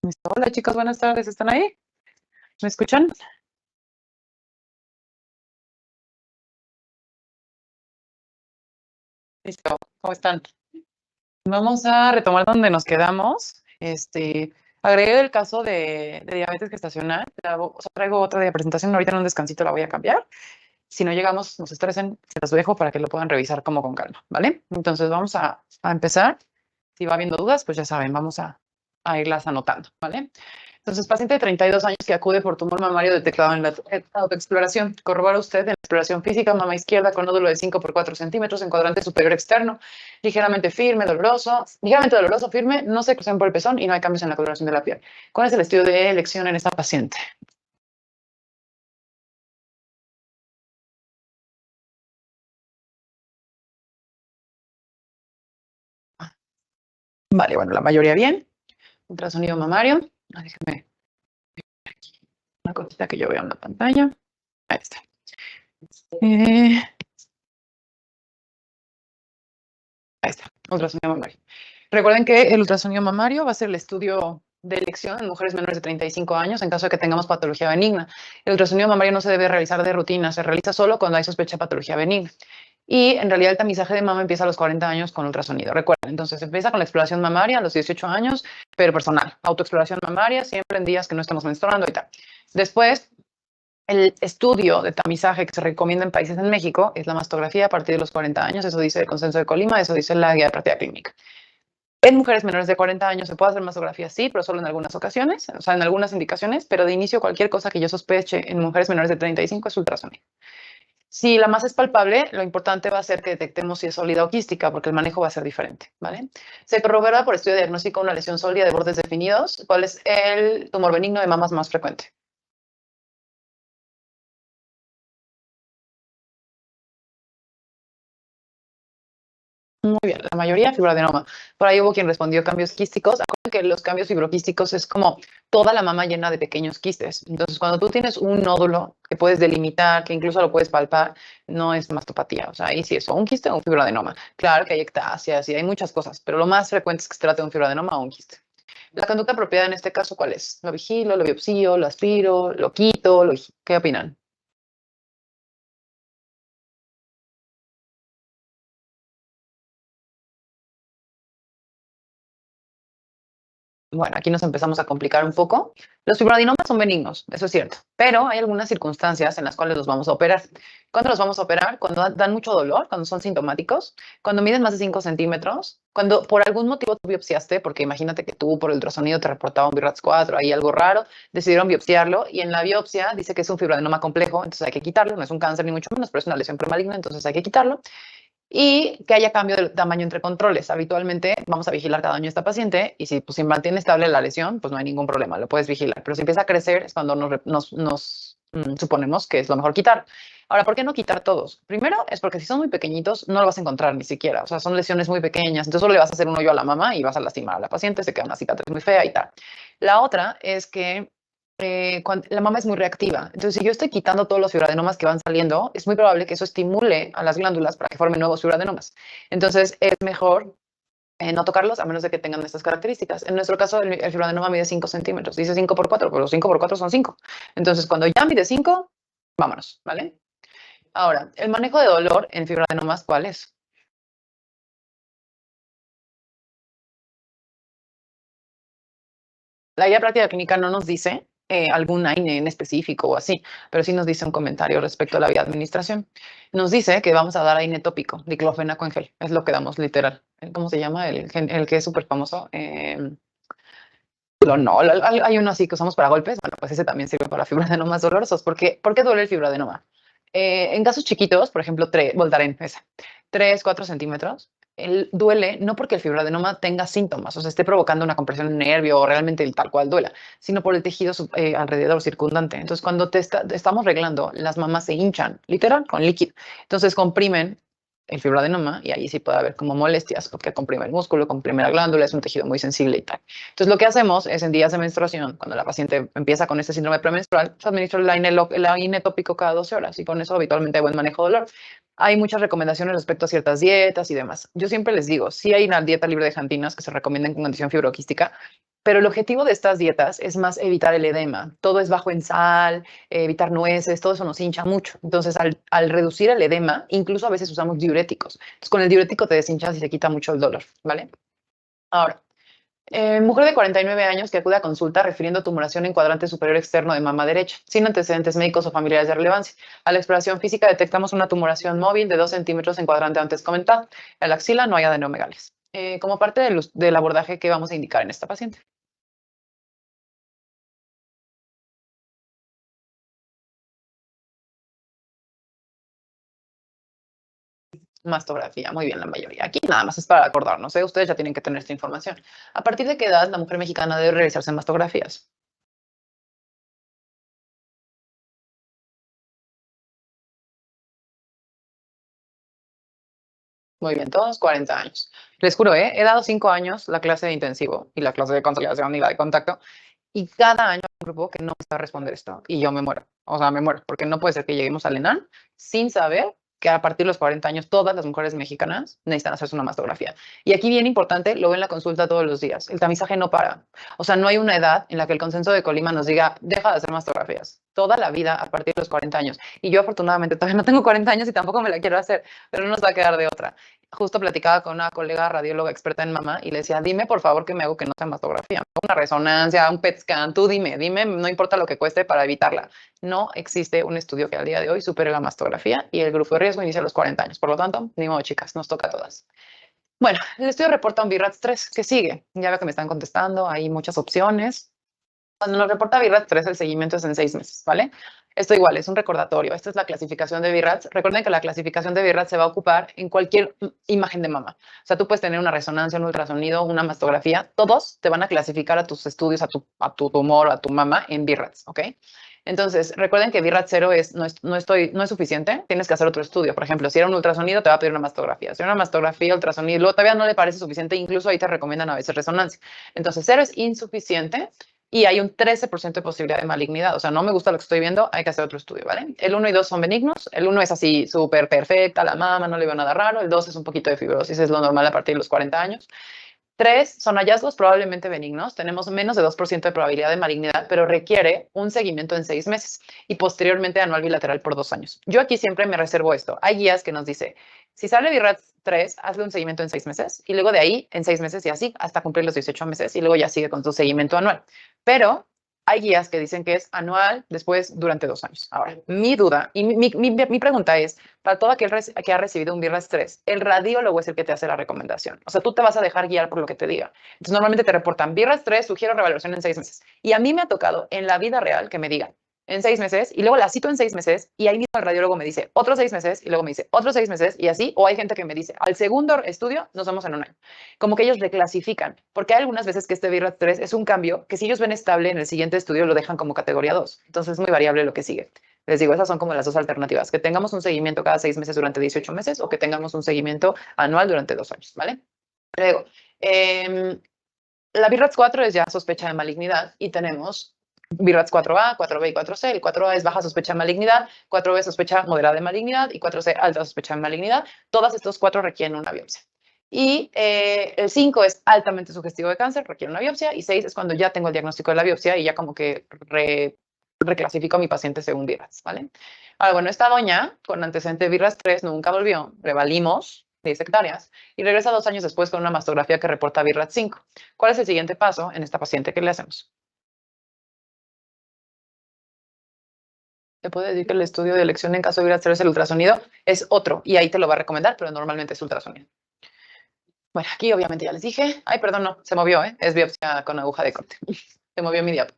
Listo. Hola chicos, buenas tardes, ¿están ahí? ¿Me escuchan? Listo, ¿cómo están? Vamos a retomar donde nos quedamos. Agregué el caso de diabetes gestacional. O sea, traigo otra de presentación, ahorita en un descansito la voy a cambiar. Si no llegamos, nos estresen, se los dejo para que lo puedan revisar como con calma, ¿vale? Entonces vamos a empezar. Si va habiendo dudas, pues ya saben, vamos a irlas anotando, ¿vale? Entonces, paciente de 32 años que acude por tumor mamario detectado en la autoexploración. Corrobora usted en la exploración física, mama izquierda con nódulo de 5 por 4 centímetros en cuadrante superior externo, ligeramente doloroso, firme, no se cruzan por el pezón y no hay cambios en la coloración de la piel. ¿Cuál es el estudio de elección en esta paciente? Vale, bueno, la mayoría bien. Ultrasonido mamario. Déjenme una cosita que yo veo en la pantalla. Ahí está. Eh, Ahí está, ultrasonido mamario. Recuerden que el ultrasonido mamario va a ser el estudio de elección en mujeres menores de 35 años en caso de que tengamos patología benigna. El ultrasonido mamario no se debe realizar de rutina, se realiza solo cuando hay sospecha de patología benigna. Y en realidad el tamizaje de mama empieza a los 40 años con ultrasonido. Recuerden, entonces empieza con la exploración mamaria a los 18 años, pero personal. Autoexploración mamaria siempre en días que no estemos menstruando y tal. Después, el estudio de tamizaje que se recomienda en países en México es la mastografía a partir de los 40 años. Eso dice el consenso de Colima, eso dice la guía de práctica clínica. En mujeres menores de 40 años se puede hacer mastografía, sí, pero solo en algunas ocasiones, o sea, en algunas indicaciones, pero de inicio cualquier cosa que yo sospeche en mujeres menores de 35 es ultrasonido. Si la masa es palpable, lo importante va a ser que detectemos si es sólida o quística, porque el manejo va a ser diferente, ¿vale? Se corrobora por estudio diagnóstico una lesión sólida de bordes definidos. ¿Cuál es el tumor benigno de mamas más frecuente? Muy bien, la mayoría fibroadenoma. Por ahí hubo quien respondió cambios quísticos. Acuérdense que los cambios fibroquísticos es como toda la mama llena de pequeños quistes. Entonces, cuando tú tienes un nódulo que puedes delimitar, que incluso lo puedes palpar, no es mastopatía. O sea, ahí sí es o un quiste o un fibroadenoma. Claro que hay ectasias y hay muchas cosas, pero lo más frecuente es que se trate de un fibroadenoma o un quiste. La conducta apropiada en este caso, ¿cuál es? ¿Lo vigilo, lo biopsio, lo aspiro, lo quito? ¿Qué opinan? Bueno, aquí nos empezamos a complicar un poco. Los fibroadenomas son benignos, eso es cierto, pero hay algunas circunstancias en las cuales los vamos a operar. ¿Cuándo los vamos a operar? Cuando dan mucho dolor, cuando son sintomáticos, cuando miden más de 5 centímetros, cuando por algún motivo tú biopsiaste, porque imagínate que tú por el ultrasonido te reportaba un BIRATS 4, ahí algo raro, decidieron biopsiarlo y en la biopsia dice que es un fibroadenoma complejo, entonces hay que quitarlo, no es un cáncer ni mucho menos, pero es una lesión premaligna, entonces hay que quitarlo y que haya cambio de tamaño entre controles. Habitualmente vamos a vigilar cada año a esta paciente y si pues, se mantiene estable la lesión, pues no hay ningún problema, lo puedes vigilar. Pero si empieza a crecer es cuando suponemos que es lo mejor quitar. Ahora, ¿por qué no quitar todos? Primero es porque si son muy pequeñitos no lo vas a encontrar ni siquiera, o sea, son lesiones muy pequeñas, entonces solo le vas a hacer un hoyo a la mamá y vas a lastimar a la paciente, se queda una cicatriz muy fea y tal. La otra es que cuando la mama es muy reactiva. Entonces, si yo estoy quitando todos los fibroadenomas que van saliendo, es muy probable que eso estimule a las glándulas para que formen nuevos fibroadenomas. Entonces, es mejor no tocarlos a menos de que tengan estas características. En nuestro caso, el fibroadenoma mide 5 centímetros. Dice 5 por 4, pero los 5 por 4 son 5. Entonces, cuando ya mide 5, vámonos, ¿vale? Ahora, el manejo de dolor en fibroadenomas, ¿cuál es? La guía práctica clínica no nos dice algún AINE en específico o así, pero sí nos dice un comentario respecto a la vía de administración. Nos dice que vamos a dar AINE tópico, diclofenaco en gel, es lo que damos literal. ¿Cómo se llama? El que es súper famoso. Lonol, hay uno así que usamos para golpes. Bueno, pues ese también sirve para fibroadenomas dolorosos. ¿Por qué duele el fibroadenoma? En casos chiquitos, por ejemplo, Voltaren, esa, 3, 4 centímetros, duele no porque el fibroadenoma tenga síntomas, o sea, esté provocando una compresión en el nervio o realmente el tal cual duela, sino por el tejido alrededor circundante. Entonces, cuando estamos reglando, las mamas se hinchan, literal, con líquido. Entonces, comprimen el fibroadenoma y ahí sí puede haber como molestias porque comprime el músculo, comprime la glándula, es un tejido muy sensible y tal. Entonces, lo que hacemos es en días de menstruación, cuando la paciente empieza con este síndrome premenstrual, se administra el AINE tópico cada 12 horas y con eso habitualmente hay buen manejo de dolor. Hay muchas recomendaciones respecto a ciertas dietas y demás. Yo siempre les digo, sí hay una dieta libre de xantinas que se recomienda en condición fibroquística, Pero el objetivo de estas dietas es más evitar el edema. Todo es bajo en sal, evitar nueces, todo eso nos hincha mucho. Entonces, al reducir el edema, incluso a veces usamos diuréticos. Entonces, con el diurético te deshinchas y se quita mucho el dolor, ¿vale? Ahora, mujer de 49 años que acude a consulta refiriendo tumoración en cuadrante superior externo de mama derecha, sin antecedentes médicos o familiares de relevancia. A la exploración física detectamos una tumoración móvil de 2 centímetros en cuadrante antes comentado. En la axila no hay adenomegalias. Como parte del abordaje que vamos a indicar en esta paciente. Mastografía, muy bien, la mayoría. Aquí nada más es para acordarnos, ¿eh? Ustedes ya tienen que tener esta información. ¿A partir de qué edad la mujer mexicana debe realizarse mastografías? Muy bien, todos 40 años. Les juro, ¿eh? He dado 5 años la clase de intensivo y la clase de consolidación y la de contacto, y cada año hay un grupo que no me está a responder esto y yo me muero. O sea, me muero, porque no puede ser que lleguemos al ENAM sin saber que a partir de los 40 años todas las mujeres mexicanas necesitan hacerse una mastografía. Y aquí bien importante, lo veo en la consulta todos los días, el tamizaje no para. O sea, no hay una edad en la que el consenso de Colima nos diga, deja de hacer mastografías. Toda la vida a partir de los 40 años. Y yo afortunadamente todavía no tengo 40 años y tampoco me la quiero hacer, pero no nos va a quedar de otra. Justo platicaba con una colega radióloga experta en mama y le decía, dime por favor que me hago que no sea mastografía, una resonancia, un PET scan, tú dime, no importa lo que cueste para evitarla. No existe un estudio que al día de hoy supere la mastografía y el grupo de riesgo inicia a los 40 años. Por lo tanto, ni modo, chicas, nos toca a todas. Bueno, el estudio reporta un BIRATS 3. ¿Qué sigue? Ya veo que me están contestando, hay muchas opciones. Cuando nos reporta BIRATS 3, el seguimiento es en 6 meses, ¿vale? Esto igual es un recordatorio. Esta es la clasificación de BIRATS. Recuerden que la clasificación de BIRATS se va a ocupar en cualquier imagen de mama. O sea, tú puedes tener una resonancia, un ultrasonido, una mastografía. Todos te van a clasificar a tus estudios, a tu tumor, a tu mama en BIRATS, ¿ok? Entonces, recuerden que BIRATS 0 no es suficiente, tienes que hacer otro estudio. Por ejemplo, si era un ultrasonido, te va a pedir una mastografía. Si era una mastografía, ultrasonido, luego todavía no le parece suficiente, incluso ahí te recomiendan a veces resonancia. Entonces, 0 es insuficiente y hay un 13% de posibilidad de malignidad. O sea, no me gusta lo que estoy viendo, hay que hacer otro estudio, ¿vale? El 1 y 2 son benignos. El 1 es así súper perfecta, la mama, no le veo nada raro. El 2 es un poquito de fibrosis, es lo normal a partir de los 40 años. 3 son hallazgos probablemente benignos. Tenemos menos de 2% de probabilidad de malignidad, pero requiere un seguimiento en 6 meses y posteriormente anual bilateral por 2 años. Yo aquí siempre me reservo esto. Hay guías que nos dice, si sale BIRATS 3, hazle un seguimiento en 6 meses y luego de ahí en 6 meses y así hasta cumplir los 18 meses y luego ya sigue con tu seguimiento anual. Pero hay guías que dicen que es anual, después durante 2 años. Ahora, mi duda y mi pregunta es, para todo aquel que ha recibido un BIRATS 3, el radiólogo es el que te hace la recomendación. O sea, tú te vas a dejar guiar por lo que te diga. Entonces, normalmente te reportan BIRATS 3, sugiero revaloración en 6 meses. Y a mí me ha tocado en la vida real que me digan en 6 meses y luego la cito en 6 meses y ahí mismo el radiólogo me dice otros 6 meses y luego me dice otros 6 meses y así. O hay gente que me dice al segundo estudio nos vemos en un año. Como que ellos reclasifican, porque hay algunas veces que este BIRATS 3 es un cambio que si ellos ven estable en el siguiente estudio lo dejan como categoría 2. Entonces es muy variable lo que sigue. Les digo, esas son como las dos alternativas, que tengamos un seguimiento cada 6 meses durante 18 meses o que tengamos un seguimiento anual durante 2 años, ¿vale? Luego, la BIRATS 4 es ya sospecha de malignidad y tenemos BIRATS 4A, 4B y 4C. El 4A es baja sospecha de malignidad, 4B sospecha moderada de malignidad y 4C alta sospecha de malignidad. Todas estos 4 requieren una biopsia. Y el 5 es altamente sugestivo de cáncer, requiere una biopsia. Y 6 es cuando ya tengo el diagnóstico de la biopsia y ya como que reclasifico a mi paciente según BIRATS, ¿vale? Ahora, bueno, esta doña con antecedente de BIRATS 3 nunca volvió, revalimos 10 hectáreas y regresa 2 años después con una mastografía que reporta BIRATS 5. ¿Cuál es el siguiente paso en esta paciente? ¿Qué le hacemos? Te puedo decir que el estudio de elección en caso de BIRATS 3 el ultrasonido es otro y ahí te lo va a recomendar, pero normalmente es ultrasonido. Bueno, aquí obviamente ya les dije. Ay, perdón, no, se movió, ¿eh? Es biopsia con aguja de corte. Se movió mi diapo.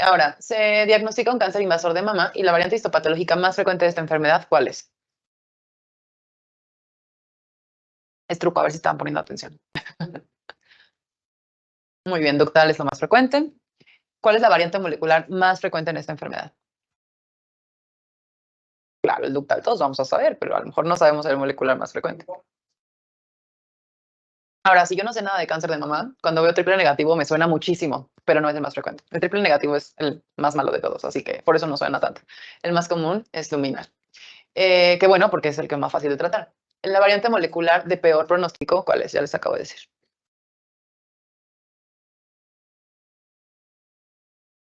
Ahora, se diagnostica un cáncer invasor de mama y la variante histopatológica más frecuente de esta enfermedad, ¿cuál es? Es truco, a ver si estaban poniendo atención. Muy bien, ductal es lo más frecuente. ¿Cuál es la variante molecular más frecuente en esta enfermedad? Claro, el ductal todos vamos a saber, pero a lo mejor no sabemos el molecular más frecuente. Ahora, si yo no sé nada de cáncer de mama, cuando veo triple negativo me suena muchísimo, pero no es el más frecuente. El triple negativo es el más malo de todos, así que por eso no suena tanto. El más común es luminal. Qué bueno, porque es el que es más fácil de tratar. La variante molecular de peor pronóstico, ¿cuál es? Ya les acabo de decir.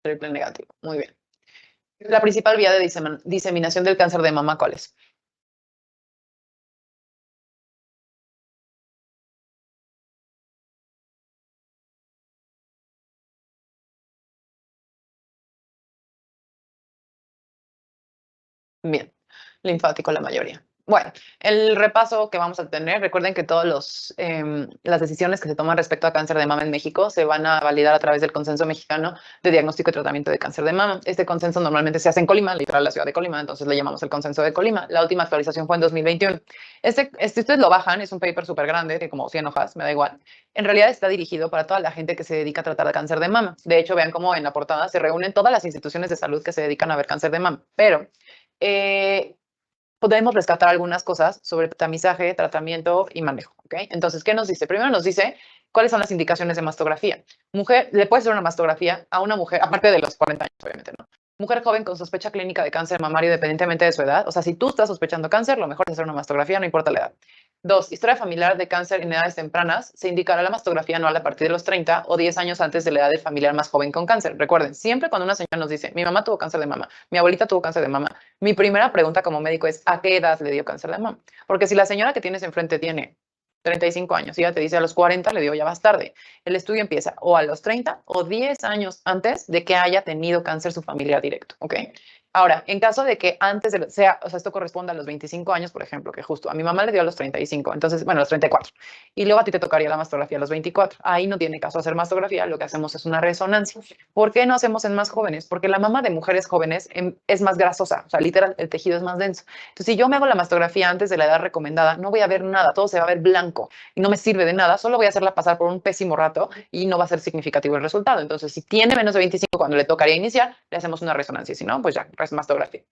Triple negativo. Muy bien. La principal vía de diseminación del cáncer de mama, ¿cuál es? Bien, linfático la mayoría. Bueno, el repaso que vamos a tener, recuerden que todas las decisiones que se toman respecto a cáncer de mama en México se van a validar a través del consenso mexicano de diagnóstico y tratamiento de cáncer de mama. Este consenso normalmente se hace en Colima, literal la ciudad de Colima, entonces le llamamos el consenso de Colima. La última actualización fue en 2021. Ustedes lo bajan, es un paper súper grande, de como 100 hojas, me da igual. En realidad está dirigido para toda la gente que se dedica a tratar de cáncer de mama. De hecho, vean cómo en la portada se reúnen todas las instituciones de salud que se dedican a ver cáncer de mama, pero eh, podemos rescatar algunas cosas sobre tamizaje, tratamiento y manejo. ¿Ok? Entonces, ¿qué nos dice? Primero nos dice cuáles son las indicaciones de mastografía. Mujer, le puede hacer una mastografía a una mujer, aparte de los 40 años, obviamente, ¿no? Mujer joven con sospecha clínica de cáncer mamario, independientemente de su edad. O sea, si tú estás sospechando cáncer, lo mejor es hacer una mastografía, no importa la edad. Dos, historia familiar de cáncer en edades tempranas. Se indicará la mastografía anual a partir de los 30 o 10 años antes de la edad del familiar más joven con cáncer. Recuerden, siempre cuando una señora nos dice, mi mamá tuvo cáncer de mama, mi abuelita tuvo cáncer de mama, mi primera pregunta como médico es, ¿a qué edad le dio cáncer de mama? Porque si la señora que tienes enfrente tiene 35 años y ella te dice a los 40, le digo, ya vas tarde. El estudio empieza o a los 30 o 10 años antes de que haya tenido cáncer su familiar directo, ¿ok? Ahora, en caso de que antes de, sea, o sea, esto corresponda a los 25 años, por ejemplo, que justo a mi mamá le dio a los 35, entonces, bueno, a los 34, y luego a ti te tocaría la mastografía a los 24. Ahí no tiene caso hacer mastografía, lo que hacemos es una resonancia. ¿Por qué no hacemos en más jóvenes? Porque la mama de mujeres jóvenes es más grasosa, o sea, literal, el tejido es más denso. Entonces, si yo me hago la mastografía antes de la edad recomendada, no voy a ver nada, todo se va a ver blanco y no me sirve de nada, solo voy a hacerla pasar por un pésimo rato y no va a ser significativo el resultado. Entonces, si tiene menos de 25 cuando le tocaría iniciar, le hacemos una resonancia, si no, pues ya, mastografía.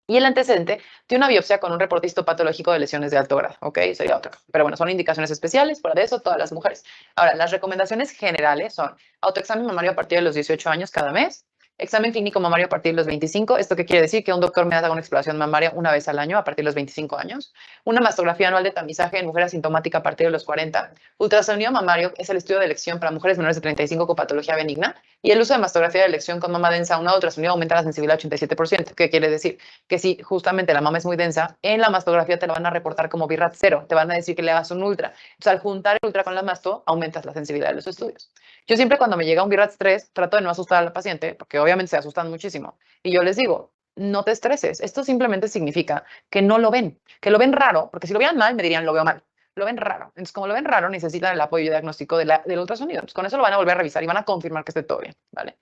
Y el antecedente de una biopsia con un reporte histopatológico de lesiones de alto grado, ¿ok? Sería otra. Pero bueno, son indicaciones especiales, para eso todas las mujeres. Ahora, las recomendaciones generales son autoexamen mamario a partir de los 18 años cada mes, examen clínico mamario a partir de los 25. ¿Esto qué quiere decir? Que un doctor me haga una exploración mamaria una vez al año a partir de los 25 años. Una mastografía anual de tamizaje en mujer asintomática a partir de los 40. Ultrasonido mamario es el estudio de elección para mujeres menores de 35 con patología benigna. Y el uso de mastografía de elección con mama densa, una ultrasonido aumenta la sensibilidad al 87%. ¿Qué quiere decir? Que si justamente la mama es muy densa, en la mastografía te la van a reportar como BIRAT 0, te van a decir que le hagas un ultra. Entonces, al juntar el ultra con la masto, aumentas la sensibilidad de los estudios. Yo siempre cuando me llega un BIRAT 3, trato de no asustar a la paciente, porque obviamente se asustan muchísimo. Y yo les digo, no te estreses, esto simplemente significa que no lo ven, que lo ven raro, porque si lo vieran mal, me dirían, lo veo mal. Lo ven raro. Entonces, como lo ven raro, necesitan el apoyo diagnóstico del ultrasonido. Entonces, con eso lo van a volver a revisar y van a confirmar que esté todo bien, ¿vale?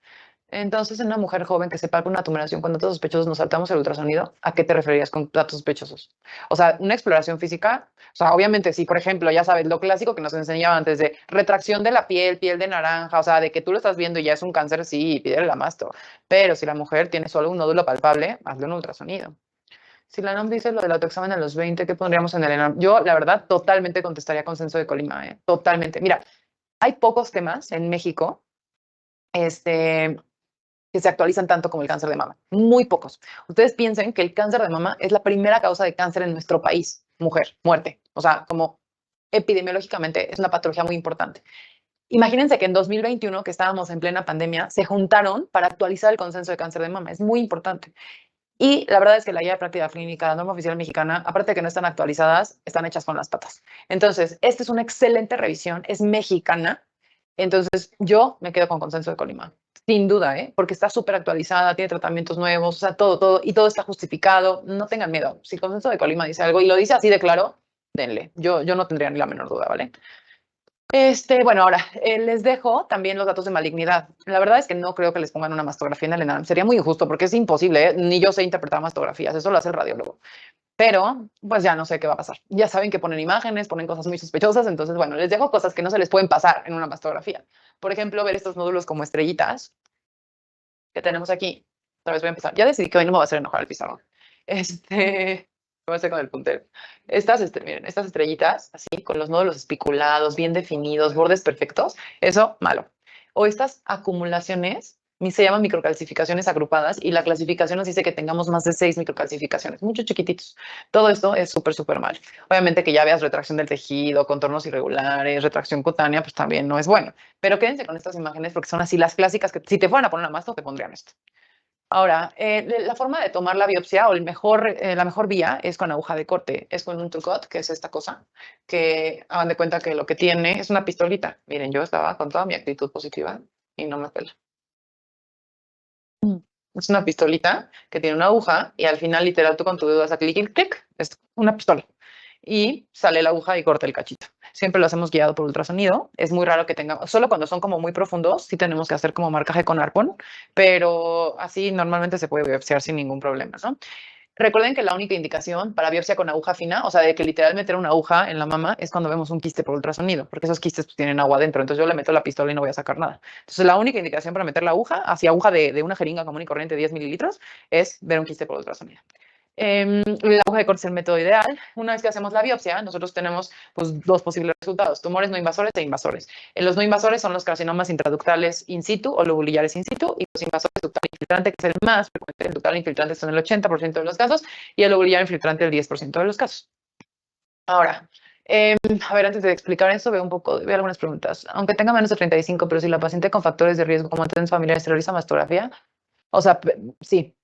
Entonces, en una mujer joven que se palpa una tumoración con datos sospechosos, nos saltamos el ultrasonido. ¿A qué te referirías con datos sospechosos? O sea, una exploración física. O sea, obviamente, si, por ejemplo, ya sabes, lo clásico que nos enseñaba antes de retracción de la piel, piel de naranja, o sea, de que tú lo estás viendo y ya es un cáncer, sí, pídele la masto. Pero si la mujer tiene solo un nódulo palpable, hazle un ultrasonido. Si la NOM dice lo del autoexamen a los 20, ¿qué pondríamos en el ENAM? Yo, la verdad, totalmente contestaría consenso de Colima, ¿eh? Totalmente. Mira, hay pocos temas en México, este, que se actualizan tanto como el cáncer de mama. Muy pocos. Ustedes piensen que el cáncer de mama es la primera causa de cáncer en nuestro país. Mujer, muerte. O sea, como epidemiológicamente es una patología muy importante. Imagínense que en 2021, que estábamos en plena pandemia, se juntaron para actualizar el consenso de cáncer de mama. Es muy importante. Y la verdad es que la guía de práctica clínica, la norma oficial mexicana, aparte de que no están actualizadas, están hechas con las patas. Entonces, esta es una excelente revisión, es mexicana. Entonces, yo me quedo con consenso de Colima, sin duda, ¿eh? Porque está súper actualizada, tiene tratamientos nuevos, o sea, todo, y todo está justificado. No tengan miedo. Si consenso de Colima dice algo y lo dice así de claro, denle. Yo no tendría ni la menor duda, ¿vale? Bueno, ahora les dejo también los datos de malignidad. La verdad es que no creo que les pongan una mastografía en el ENAM. Sería muy injusto porque es imposible, ¿eh? Ni yo sé interpretar mastografías, eso lo hace el radiólogo. Pero, pues ya no sé qué va a pasar. Ya saben que ponen imágenes, ponen cosas muy sospechosas, entonces, bueno, les dejo cosas que no se les pueden pasar en una mastografía. Por ejemplo, ver estos nódulos como estrellitas que tenemos aquí. Otra vez voy a empezar. Ya decidí que hoy no me va a hacer enojar el pizarrón. Voy a hacer con el puntero. Miren, estas estrellitas, así, con los nódulos espiculados, bien definidos, bordes perfectos, eso, malo. O estas acumulaciones se llaman microcalcificaciones agrupadas y la clasificación nos dice que tengamos más de 6 microcalcificaciones, muchos chiquititos. Todo esto es súper, súper mal. Obviamente que ya veas retracción del tejido, contornos irregulares, retracción cutánea, pues también no es bueno. Pero quédense con estas imágenes porque son así las clásicas que si te fueran a poner una masto te pondrían esto. Ahora, la forma de tomar la biopsia o la mejor vía es con aguja de corte, es con un Trucot, que es esta cosa, que hagan de cuenta que lo que tiene es una pistolita. Miren, yo estaba con toda mi actitud positiva y no me pela. Es una pistolita que tiene una aguja y al final, literal, tú con tu dedo haces clic, clic, clic, es una pistola. Y sale la aguja y corta el cachito. Siempre lo hacemos guiado por ultrasonido. Es muy raro que tengamos, solo cuando son como muy profundos, sí tenemos que hacer como marcaje con arpón, pero así normalmente se puede biopsiar sin ningún problema, ¿no? Recuerden que la única indicación para biopsia con aguja fina, o sea, de que literal meter una aguja en la mama, es cuando vemos un quiste por ultrasonido, porque esos quistes pues, tienen agua adentro. Entonces yo le meto la pistola y no voy a sacar nada. Entonces la única indicación para meter la aguja, hacia aguja de una jeringa común y corriente de 10 mililitros, es ver un quiste por ultrasonido. La aguja de corte es el método ideal. Una vez que hacemos la biopsia, nosotros tenemos pues, dos posibles resultados, tumores no invasores e invasores. Los no invasores son los carcinomas intraductales in situ o lobulillares in situ y los invasores ductal infiltrante, que es el más frecuente. El ductal infiltrante está en el 80% de los casos y el lobulillar infiltrante el 10% de los casos. Ahora, a ver, antes de explicar eso, veo algunas preguntas. Aunque tenga menos de 35, pero si la paciente con factores de riesgo como antecedentes familiares realiza mastografía, o sea, sí,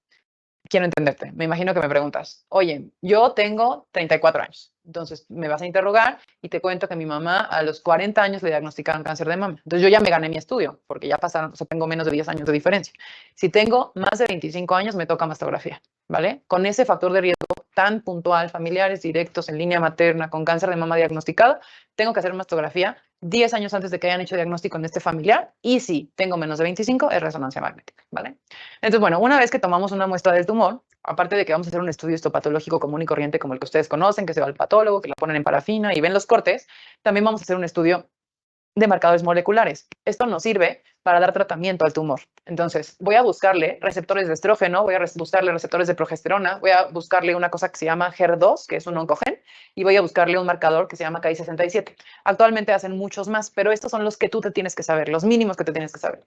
quiero entenderte. Me imagino que me preguntas, oye, yo tengo 34 años. Entonces me vas a interrogar y te cuento que mi mamá a los 40 años le diagnosticaron cáncer de mama. Entonces yo ya me gané mi estudio porque ya pasaron, o sea, tengo menos de 10 años de diferencia. Si tengo más de 25 años, me toca mastografía, ¿vale? Con ese factor de riesgo tan puntual, familiares directos en línea materna con cáncer de mama diagnosticado, tengo que hacer mastografía 10 años antes de que hayan hecho diagnóstico en este familiar y si tengo menos de 25 es resonancia magnética, ¿vale? Entonces, bueno, una vez que tomamos una muestra del tumor, aparte de que vamos a hacer un estudio histopatológico común y corriente como el que ustedes conocen, que se va al patólogo, que la ponen en parafina y ven los cortes, también vamos a hacer un estudio de marcadores moleculares. Esto nos sirve para dar tratamiento al tumor. Entonces, voy a buscarle receptores de estrógeno, voy a buscarle receptores de progesterona, voy a buscarle una cosa que se llama HER2, que es un oncogen, y voy a buscarle un marcador que se llama Ki-67. Actualmente hacen muchos más, pero estos son los que tú te tienes que saber, los mínimos que te tienes que saber.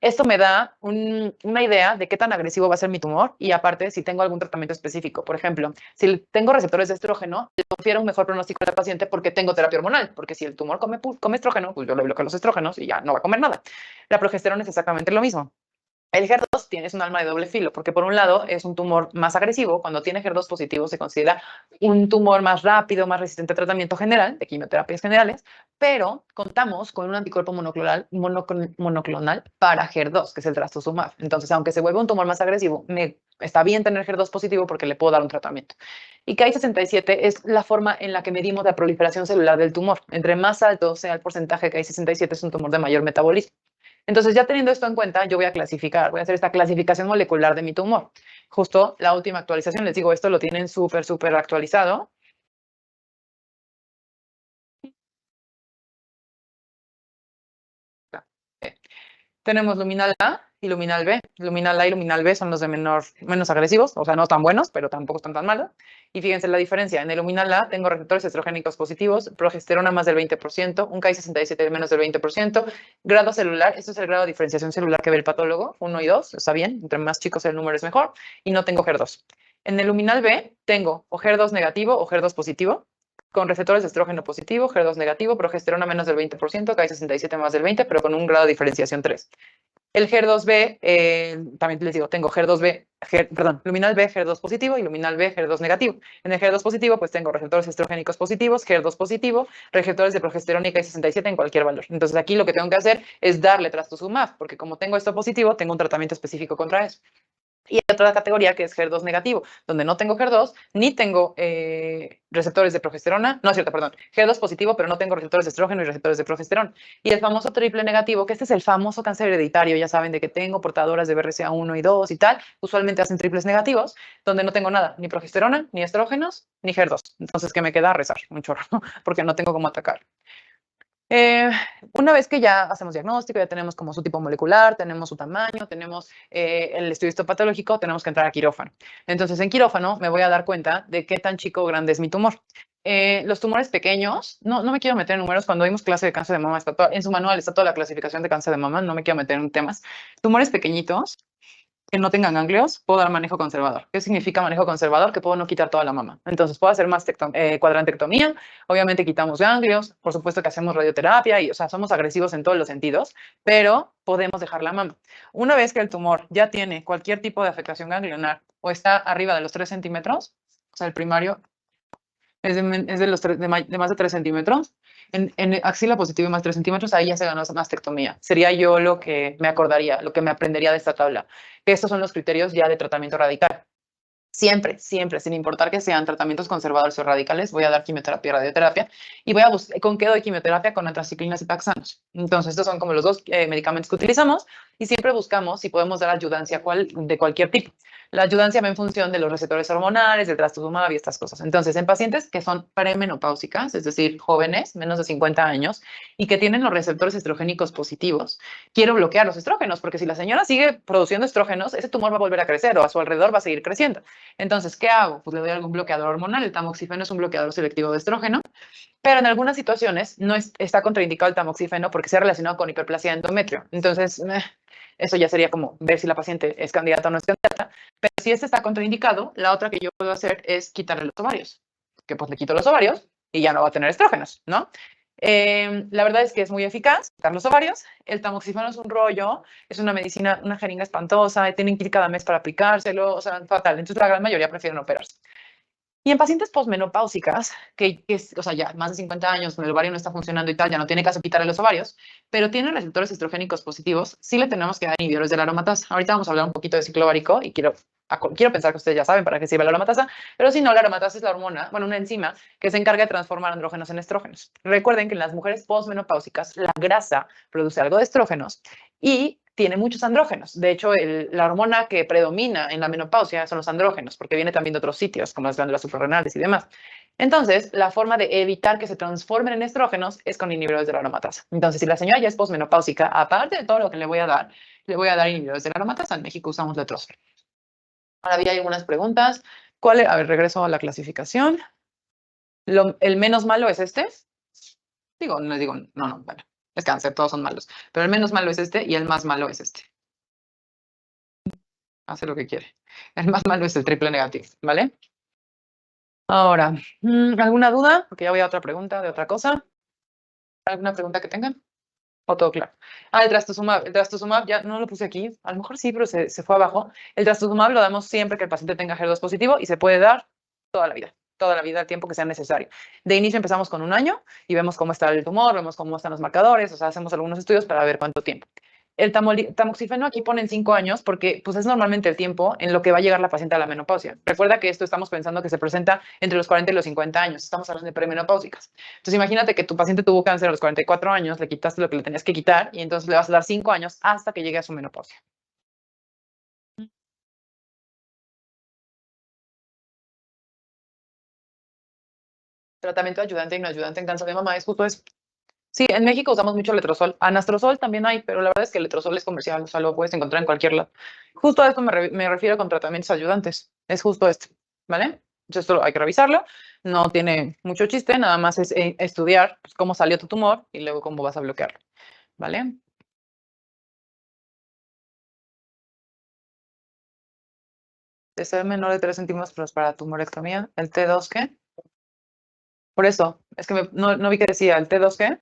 Esto me da una idea de qué tan agresivo va a ser mi tumor y aparte si tengo algún tratamiento específico. Por ejemplo, si tengo receptores de estrógeno, le confiero un mejor pronóstico a la paciente porque tengo terapia hormonal, porque si el tumor come estrógeno, pues yo le bloqueo los estrógenos y ya no va a comer nada. La progesterona es exactamente lo mismo. El HER2 es un arma de doble filo, porque por un lado es un tumor más agresivo. Cuando tiene HER2 positivo se considera un tumor más rápido, más resistente a tratamiento general, de quimioterapias generales, pero contamos con un anticuerpo monoclonal para HER2, que es el trastuzumab. Entonces, aunque se vuelva un tumor más agresivo, está bien tener HER2 positivo porque le puedo dar un tratamiento. Y Ki-67 es la forma en la que medimos la proliferación celular del tumor. Entre más alto sea el porcentaje de Ki-67, es un tumor de mayor metabolismo. Entonces, ya teniendo esto en cuenta, yo voy a clasificar, voy a hacer esta clasificación molecular de mi tumor. Justo la última actualización, les digo, esto lo tienen súper, súper actualizado. Tenemos luminal A y luminal B. Luminal A y luminal B son los de menos agresivos, o sea, no tan buenos, pero tampoco están tan malos. Y fíjense la diferencia. En el luminal A tengo receptores estrogénicos positivos, progesterona más del 20%, un Ki-67 menos del 20%, grado celular, esto es el grado de diferenciación celular que ve el patólogo, 1 y 2, está bien, entre más chicos el número es mejor, y no tengo HER2. En el luminal B tengo o HER2 negativo o HER2 positivo, con receptores de estrógeno positivo, HER2 negativo, progesterona menos del 20%, Ki-67 más del 20%, pero con un grado de diferenciación 3. El HER2B, también les digo, tengo luminal B, HER2 positivo y luminal B, HER2 negativo. En el HER2 positivo, pues tengo receptores estrogénicos positivos, HER2 positivo, receptores de progesterona y Ki-67 en cualquier valor. Entonces aquí lo que tengo que hacer es darle trastuzumab, porque como tengo esto positivo, tengo un tratamiento específico contra eso. Y otra categoría que es HER2 negativo, donde no tengo HER2, ni tengo receptores de progesterona, no es cierto, perdón, HER2 positivo, pero no tengo receptores de estrógeno y receptores de progesterona. Y el famoso triple negativo, que este es el famoso cáncer hereditario, ya saben de que tengo portadoras de BRCA1 y 2 y tal, usualmente hacen triples negativos, donde no tengo nada, ni progesterona, ni estrógenos, ni HER2. Entonces, ¿qué me queda? Rezar un chorro, porque no tengo cómo atacar. Eh, una vez que ya hacemos diagnóstico, ya tenemos como su tipo molecular, tenemos su tamaño, tenemos el estudio histopatológico, tenemos que entrar a quirófano. Entonces, en quirófano me voy a dar cuenta de qué tan chico o grande es mi tumor. los tumores pequeños, no me quiero meter en números, cuando vimos clase de cáncer de mama, en su manual está toda la clasificación de cáncer de mama, no me quiero meter en temas. Tumores pequeñitos que no tengan ganglios, puedo dar manejo conservador. ¿Qué significa manejo conservador? Que puedo no quitar toda la mama. Entonces, puedo hacer cuadrantectomía, obviamente quitamos ganglios, por supuesto que hacemos radioterapia, y, o sea, somos agresivos en todos los sentidos, pero podemos dejar la mama. Una vez que el tumor ya tiene cualquier tipo de afectación ganglionar o está arriba de los 3 centímetros, o sea, el primario es de más de 3 centímetros. En axila positiva y más 3 centímetros, ahí ya se ganó esa mastectomía. Sería yo lo que me acordaría, lo que me aprendería de esta tabla. Que estos son los criterios ya de tratamiento radical. Siempre, siempre, sin importar que sean tratamientos conservadores o radicales, voy a dar quimioterapia y radioterapia. Y voy a buscar, ¿con qué doy quimioterapia? Con antraciclinas y taxanos. Entonces, estos son como los dos medicamentos que utilizamos y siempre buscamos si podemos dar ayudancia de cualquier tipo. La ayudancia va en función de los receptores hormonales, del trastuzumab y estas cosas. Entonces, en pacientes que son premenopáusicas, es decir, jóvenes, menos de 50 años, y que tienen los receptores estrogénicos positivos, quiero bloquear los estrógenos, porque si la señora sigue produciendo estrógenos, ese tumor va a volver a crecer o a su alrededor va a seguir creciendo. Entonces, ¿qué hago? Pues le doy algún bloqueador hormonal. El tamoxifeno es un bloqueador selectivo de estrógeno, pero en algunas situaciones no está contraindicado el tamoxifeno porque se ha relacionado con hiperplasia de endometrio. Entonces, eso ya sería como ver si la paciente es candidata o no es candidata. Pero si este está contraindicado, la otra que yo puedo hacer es quitarle los ovarios, que pues le quito los ovarios y ya no va a tener estrógenos, ¿no? La verdad es que es muy eficaz, quitar los ovarios. El tamoxifeno es un rollo, es una medicina, una jeringa espantosa, tienen que ir cada mes para aplicárselo, o sea, fatal. Entonces, la gran mayoría prefieren operarse. Y en pacientes posmenopáusicas, o sea, ya más de 50 años, el ovario no está funcionando y tal, ya no tiene caso quitarle los ovarios, pero tienen receptores estrogénicos positivos, sí le tenemos que dar inhibidores de la aromatasa. Ahorita vamos a hablar un poquito de ciclo ovárico y quiero pensar que ustedes ya saben para qué sirve la aromatasa, pero si no, la aromatasa es la hormona, bueno, una enzima que se encarga de transformar andrógenos en estrógenos. Recuerden que en las mujeres posmenopáusicas la grasa produce algo de estrógenos y tiene muchos andrógenos. De hecho, la hormona que predomina en la menopausia son los andrógenos, porque viene también de otros sitios, como las glándulas suprarrenales y demás. Entonces, la forma de evitar que se transformen en estrógenos es con inhibidores de la aromatasa. Entonces, si la señora ya es posmenopáusica, aparte de todo lo que le voy a dar inhibidores de la aromatasa. En México usamos letrozol. Ahora había algunas preguntas. A ver, regreso a la clasificación. ¿El menos malo es este? No, bueno, es cáncer, todos son malos. Pero el menos malo es este y el más malo es este. Hace lo que quiere. El más malo es el triple negativo, ¿vale? Ahora, ¿alguna duda? Porque ya voy a otra pregunta de otra cosa. ¿Alguna pregunta que tengan? ¿O todo claro? El trastuzumab. El trastuzumab ya no lo puse aquí. A lo mejor sí, pero se fue abajo. El trastuzumab lo damos siempre que el paciente tenga HER2 positivo y se puede dar toda la vida, el tiempo que sea necesario. De inicio empezamos con 1 año y vemos cómo está el tumor, vemos cómo están los marcadores, o sea, hacemos algunos estudios para ver cuánto tiempo. El tamoxifeno aquí ponen 5 años porque pues, es normalmente el tiempo en lo que va a llegar la paciente a la menopausia. Recuerda que esto estamos pensando que se presenta entre los 40 y los 50 años. Estamos hablando de premenopáusicas. Entonces, imagínate que tu paciente tuvo cáncer a los 44 años, le quitaste lo que le tenías que quitar y entonces le vas a dar 5 años hasta que llegue a su menopausia. Tratamiento ayudante y no ayudante en cáncer de mama es justo eso. Sí, en México usamos mucho letrozol. Anastrozol también hay, pero la verdad es que el letrozol es comercial, o sea, lo puedes encontrar en cualquier lado. Justo a esto me refiero con tratamientos ayudantes. Es justo esto, ¿vale? Entonces, esto hay que revisarlo. No tiene mucho chiste, nada más es estudiar pues, cómo salió tu tumor y luego cómo vas a bloquearlo, ¿vale? De ser menor de 3 centímetros pero para tumorectomía, ¿el T2 qué? Por eso, es que no vi que decía, ¿el T2 qué?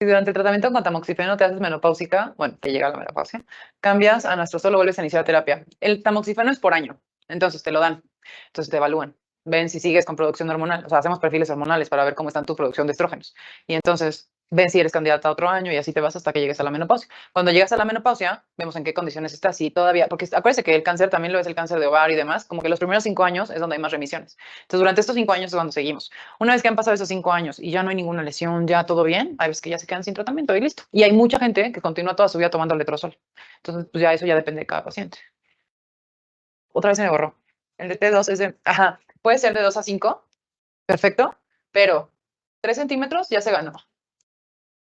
Si durante el tratamiento con tamoxifeno te haces menopáusica, bueno, te llega la menopausia, cambias a anastrozol o vuelves a iniciar terapia. El tamoxifeno es por año, entonces te lo dan, entonces te evalúan, ven si sigues con producción hormonal, o sea, hacemos perfiles hormonales para ver cómo está tu producción de estrógenos. Y entonces ven si eres candidata a otro año y así te vas hasta que llegues a la menopausia. Cuando llegas a la menopausia, vemos en qué condiciones estás y todavía, porque acuérdense que el cáncer también lo es el cáncer de ovario y demás, como que los primeros 5 años es donde hay más remisiones. Entonces, durante estos 5 años es cuando seguimos. Una vez que han pasado esos 5 años y ya no hay ninguna lesión, ya todo bien, hay veces que ya se quedan sin tratamiento y listo. Y hay mucha gente que continúa toda su vida tomando letrozol. Entonces, pues ya eso ya depende de cada paciente. Otra vez se me borró. El de T2 es puede ser de 2 a 5, perfecto, pero 3 centímetros ya se ganó.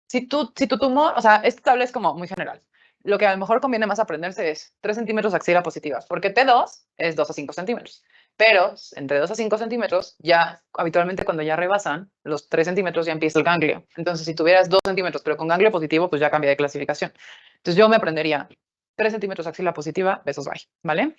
Si tu tumor, o sea, esta tabla es como muy general. Lo que a lo mejor conviene más aprenderse es 3 centímetros axila positivas, porque T2 es 2 a 5 centímetros. Pero entre 2 a 5 centímetros, ya habitualmente cuando ya rebasan los 3 centímetros ya empieza el ganglio. Entonces, si tuvieras 2 centímetros, pero con ganglio positivo, pues ya cambia de clasificación. Entonces, yo me aprendería 3 centímetros axila positiva, besos, bye, ¿vale?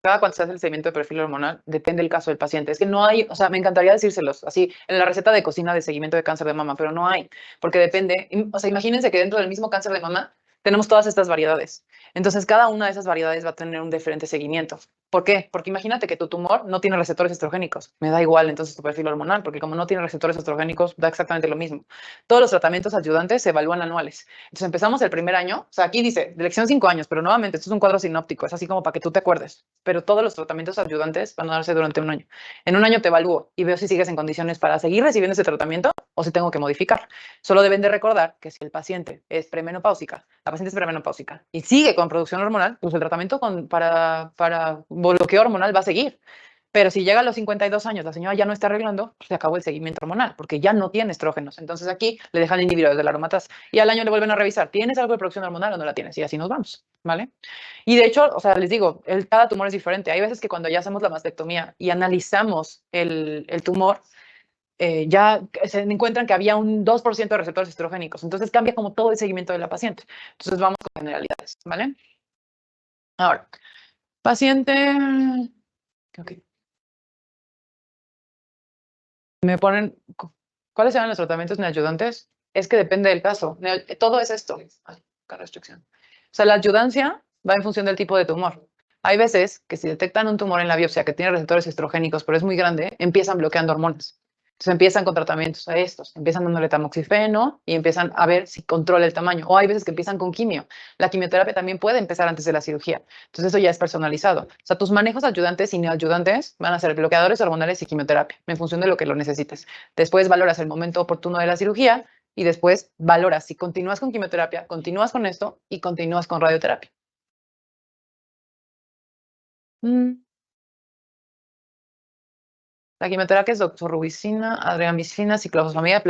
Cada cuánto se hace el seguimiento de perfil hormonal, depende del caso del paciente. Es que no hay, o sea, me encantaría decírselos así en la receta de cocina de seguimiento de cáncer de mama, pero no hay, porque depende. O sea, imagínense que dentro del mismo cáncer de mama tenemos todas estas variedades. Entonces, cada una de esas variedades va a tener un diferente seguimiento. ¿Por qué? Porque imagínate que tu tumor no tiene receptores estrogénicos. Me da igual entonces tu perfil hormonal, porque como no tiene receptores estrogénicos, da exactamente lo mismo. Todos los tratamientos ayudantes se evalúan anuales. Entonces empezamos el primer año, o sea, aquí dice, de elección 5 años, pero nuevamente esto es un cuadro sinóptico, es así como para que tú te acuerdes. Pero todos los tratamientos ayudantes van a darse durante un año. En un año te evalúo y veo si sigues en condiciones para seguir recibiendo ese tratamiento o si tengo que modificar. Solo deben de recordar que si el paciente es premenopáusica, la paciente es premenopáusica y sigue con producción hormonal, pues el tratamiento para bloqueo hormonal va a seguir. Pero si llega a los 52 años, la señora ya no está arreglando, pues se acabó el seguimiento hormonal, porque ya no tiene estrógenos. Entonces aquí le dejan inhibidores de la aromatasa y al año le vuelven a revisar, ¿tienes algo de producción hormonal o no la tienes? Y así nos vamos, ¿vale? Y de hecho, o sea, les digo, cada tumor es diferente. Hay veces que cuando ya hacemos la mastectomía y analizamos el tumor, ya se encuentran que había un 2% de receptores estrogénicos. Entonces cambia como todo el seguimiento de la paciente. Entonces vamos con generalidades, ¿vale? Ahora, paciente... Ok. Me ponen, ¿cuáles eran los tratamientos neoayudantes? Es que depende del caso. Todo es esto. Ay, qué restricción. O sea, la ayudancia va en función del tipo de tumor. Hay veces que si detectan un tumor en la biopsia que tiene receptores estrogénicos, pero es muy grande, empiezan bloqueando hormonas. Entonces empiezan con tratamientos a estos, empiezan dándole tamoxifeno y empiezan a ver si controla el tamaño. O hay veces que empiezan con quimio. La quimioterapia también puede empezar antes de la cirugía. Entonces eso ya es personalizado. O sea, tus manejos ayudantes y neoayudantes van a ser bloqueadores hormonales y quimioterapia, en función de lo que lo necesites. Después valoras el momento oportuno de la cirugía y después valoras si continúas con quimioterapia, continúas con esto y continúas con radioterapia. Mm. La quimioterapia es doxorubicina, adriamicina, ciclofosfamida,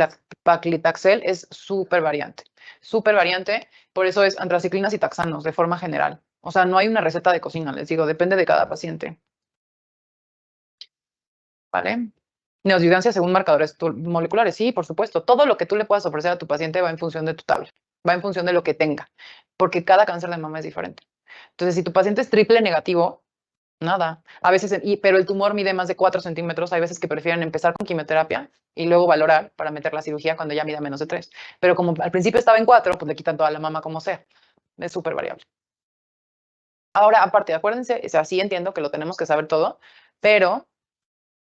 paclitaxel, es súper variante. Súper variante, por eso es antraciclinas y taxanos de forma general. O sea, no hay una receta de cocina, les digo, depende de cada paciente. ¿Vale? Neoadjudancia según marcadores moleculares, sí, por supuesto. Todo lo que tú le puedas ofrecer a tu paciente va en función de tu tabla, va en función de lo que tenga, porque cada cáncer de mama es diferente. Entonces, si tu paciente es triple negativo, nada. A veces, pero el tumor mide más de 4 centímetros, hay veces que prefieren empezar con quimioterapia y luego valorar para meter la cirugía cuando ya mida menos de 3. Pero como al principio estaba en 4, pues le quitan toda la mama como sea. Es súper variable. Ahora, aparte, acuérdense, o sea, sí entiendo que lo tenemos que saber todo, pero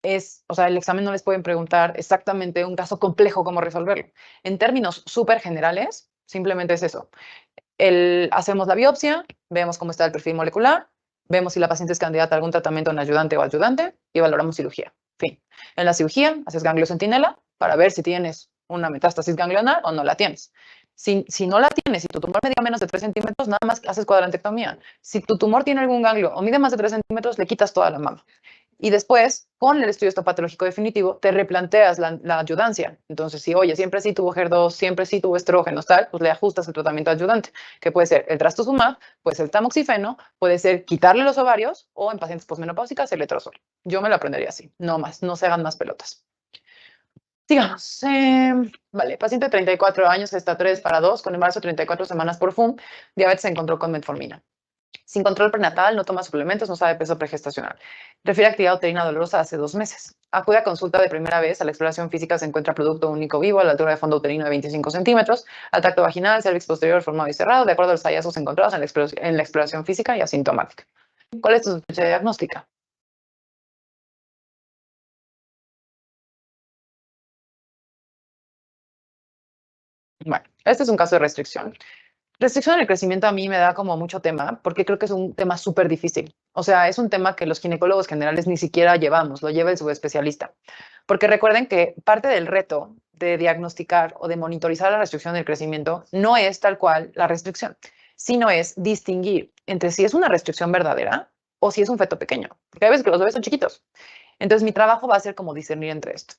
o sea, el examen no les pueden preguntar exactamente un caso complejo cómo resolverlo. En términos súper generales, simplemente es eso. Hacemos la biopsia, vemos cómo está el perfil molecular, vemos si la paciente es candidata a algún tratamiento en ayudante o ayudante y valoramos cirugía. Fin. En la cirugía haces gangliocentinela para ver si tienes una metástasis ganglionar o no la tienes. Si no la tienes, si tu tumor medía menos de 3 centímetros, nada más haces cuadrantectomía. Si tu tumor tiene algún ganglio o mide más de 3 centímetros, le quitas toda la mama. Y después, con el estudio histopatológico definitivo, te replanteas la ayudancia. Entonces, si, oye, siempre sí tuvo HER2, siempre sí tuvo estrógenos, tal, pues le ajustas el tratamiento ayudante, que puede ser el trastuzumab, puede ser el tamoxifeno, puede ser quitarle los ovarios o en pacientes posmenopáusicas el letrozol. Yo me lo aprendería así, no más, no se hagan más pelotas. Sigamos. Vale, paciente de 34 años, gesta 3 para 2, con embarazo 34 semanas por FUM, diabetes se encontró con metformina. Sin control prenatal, no toma suplementos, no sabe peso pregestacional. Refiere actividad uterina dolorosa hace 2 meses. Acude a consulta de primera vez. A la exploración física se encuentra producto único vivo a la altura de fondo uterino de 25 centímetros, al tracto vaginal, cervix posterior formado y cerrado, de acuerdo a los hallazgos encontrados en la exploración física y asintomática. ¿Cuál es tu sospecha diagnóstica? Bueno, este es un caso de restricción. Restricción en el crecimiento a mí me da como mucho tema, porque creo que es un tema súper difícil. O sea, es un tema que los ginecólogos generales ni siquiera llevamos, lo lleva el subespecialista. Porque recuerden que parte del reto de diagnosticar o de monitorizar la restricción del crecimiento no es tal cual la restricción, sino es distinguir entre si es una restricción verdadera o si es un feto pequeño. Porque hay veces que los bebés son chiquitos. Entonces, mi trabajo va a ser como discernir entre esto.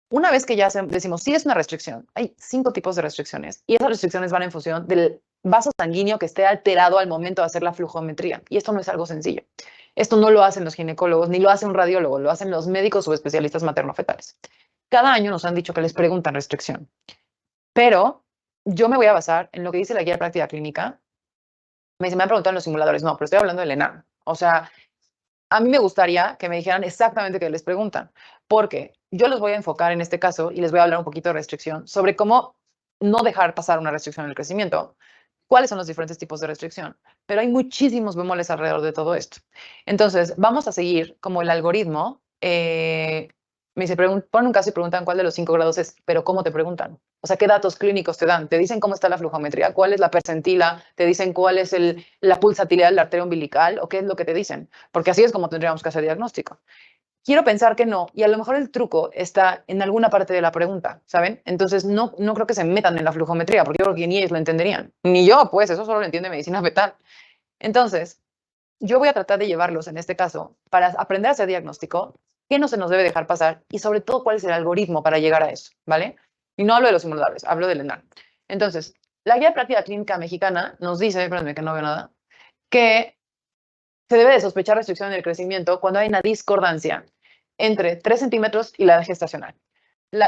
Una vez que ya decimos, sí es una restricción, hay 5 tipos de restricciones y esas restricciones van en función vaso sanguíneo que esté alterado al momento de hacer la flujometría. Y esto no es algo sencillo. Esto no lo hacen los ginecólogos, ni lo hace un radiólogo, lo hacen los médicos o especialistas materno-fetales. Cada año nos han dicho que les preguntan restricción, pero yo me voy a basar en lo que dice la guía de práctica clínica. Me han preguntado en los simuladores, no, pero estoy hablando del ENAR. O sea, a mí me gustaría que me dijeran exactamente qué les preguntan, porque yo los voy a enfocar en este caso y les voy a hablar un poquito de restricción sobre cómo no dejar pasar una restricción en el crecimiento, cuáles son los diferentes tipos de restricción, pero hay muchísimos bemoles alrededor de todo esto. Entonces, vamos a seguir como el algoritmo. Me dice, ponen un caso y preguntan cuál de los 5 grados es, pero ¿cómo te preguntan? O sea, ¿qué datos clínicos te dan? Te dicen cómo está la flujometría, cuál es la percentila, te dicen cuál es la pulsatilidad de la arteria umbilical o qué es lo que te dicen, porque así es como tendríamos que hacer diagnóstico. Quiero pensar que no, y a lo mejor el truco está en alguna parte de la pregunta, ¿saben? Entonces no creo que se metan en la flujometría, porque yo creo que ni ellos lo entenderían. Ni yo, pues, eso solo lo entiende medicina fetal. Entonces, yo voy a tratar de llevarlos en este caso para aprender a hacer diagnóstico, qué no se nos debe dejar pasar y sobre todo cuál es el algoritmo para llegar a eso, ¿vale? Y no hablo de los simuladores, hablo del ENAR. Entonces, la guía de práctica clínica mexicana nos dice, espérenme que no veo nada, que se debe de sospechar restricción en el crecimiento cuando hay una discordancia entre 3 centímetros y la edad gestacional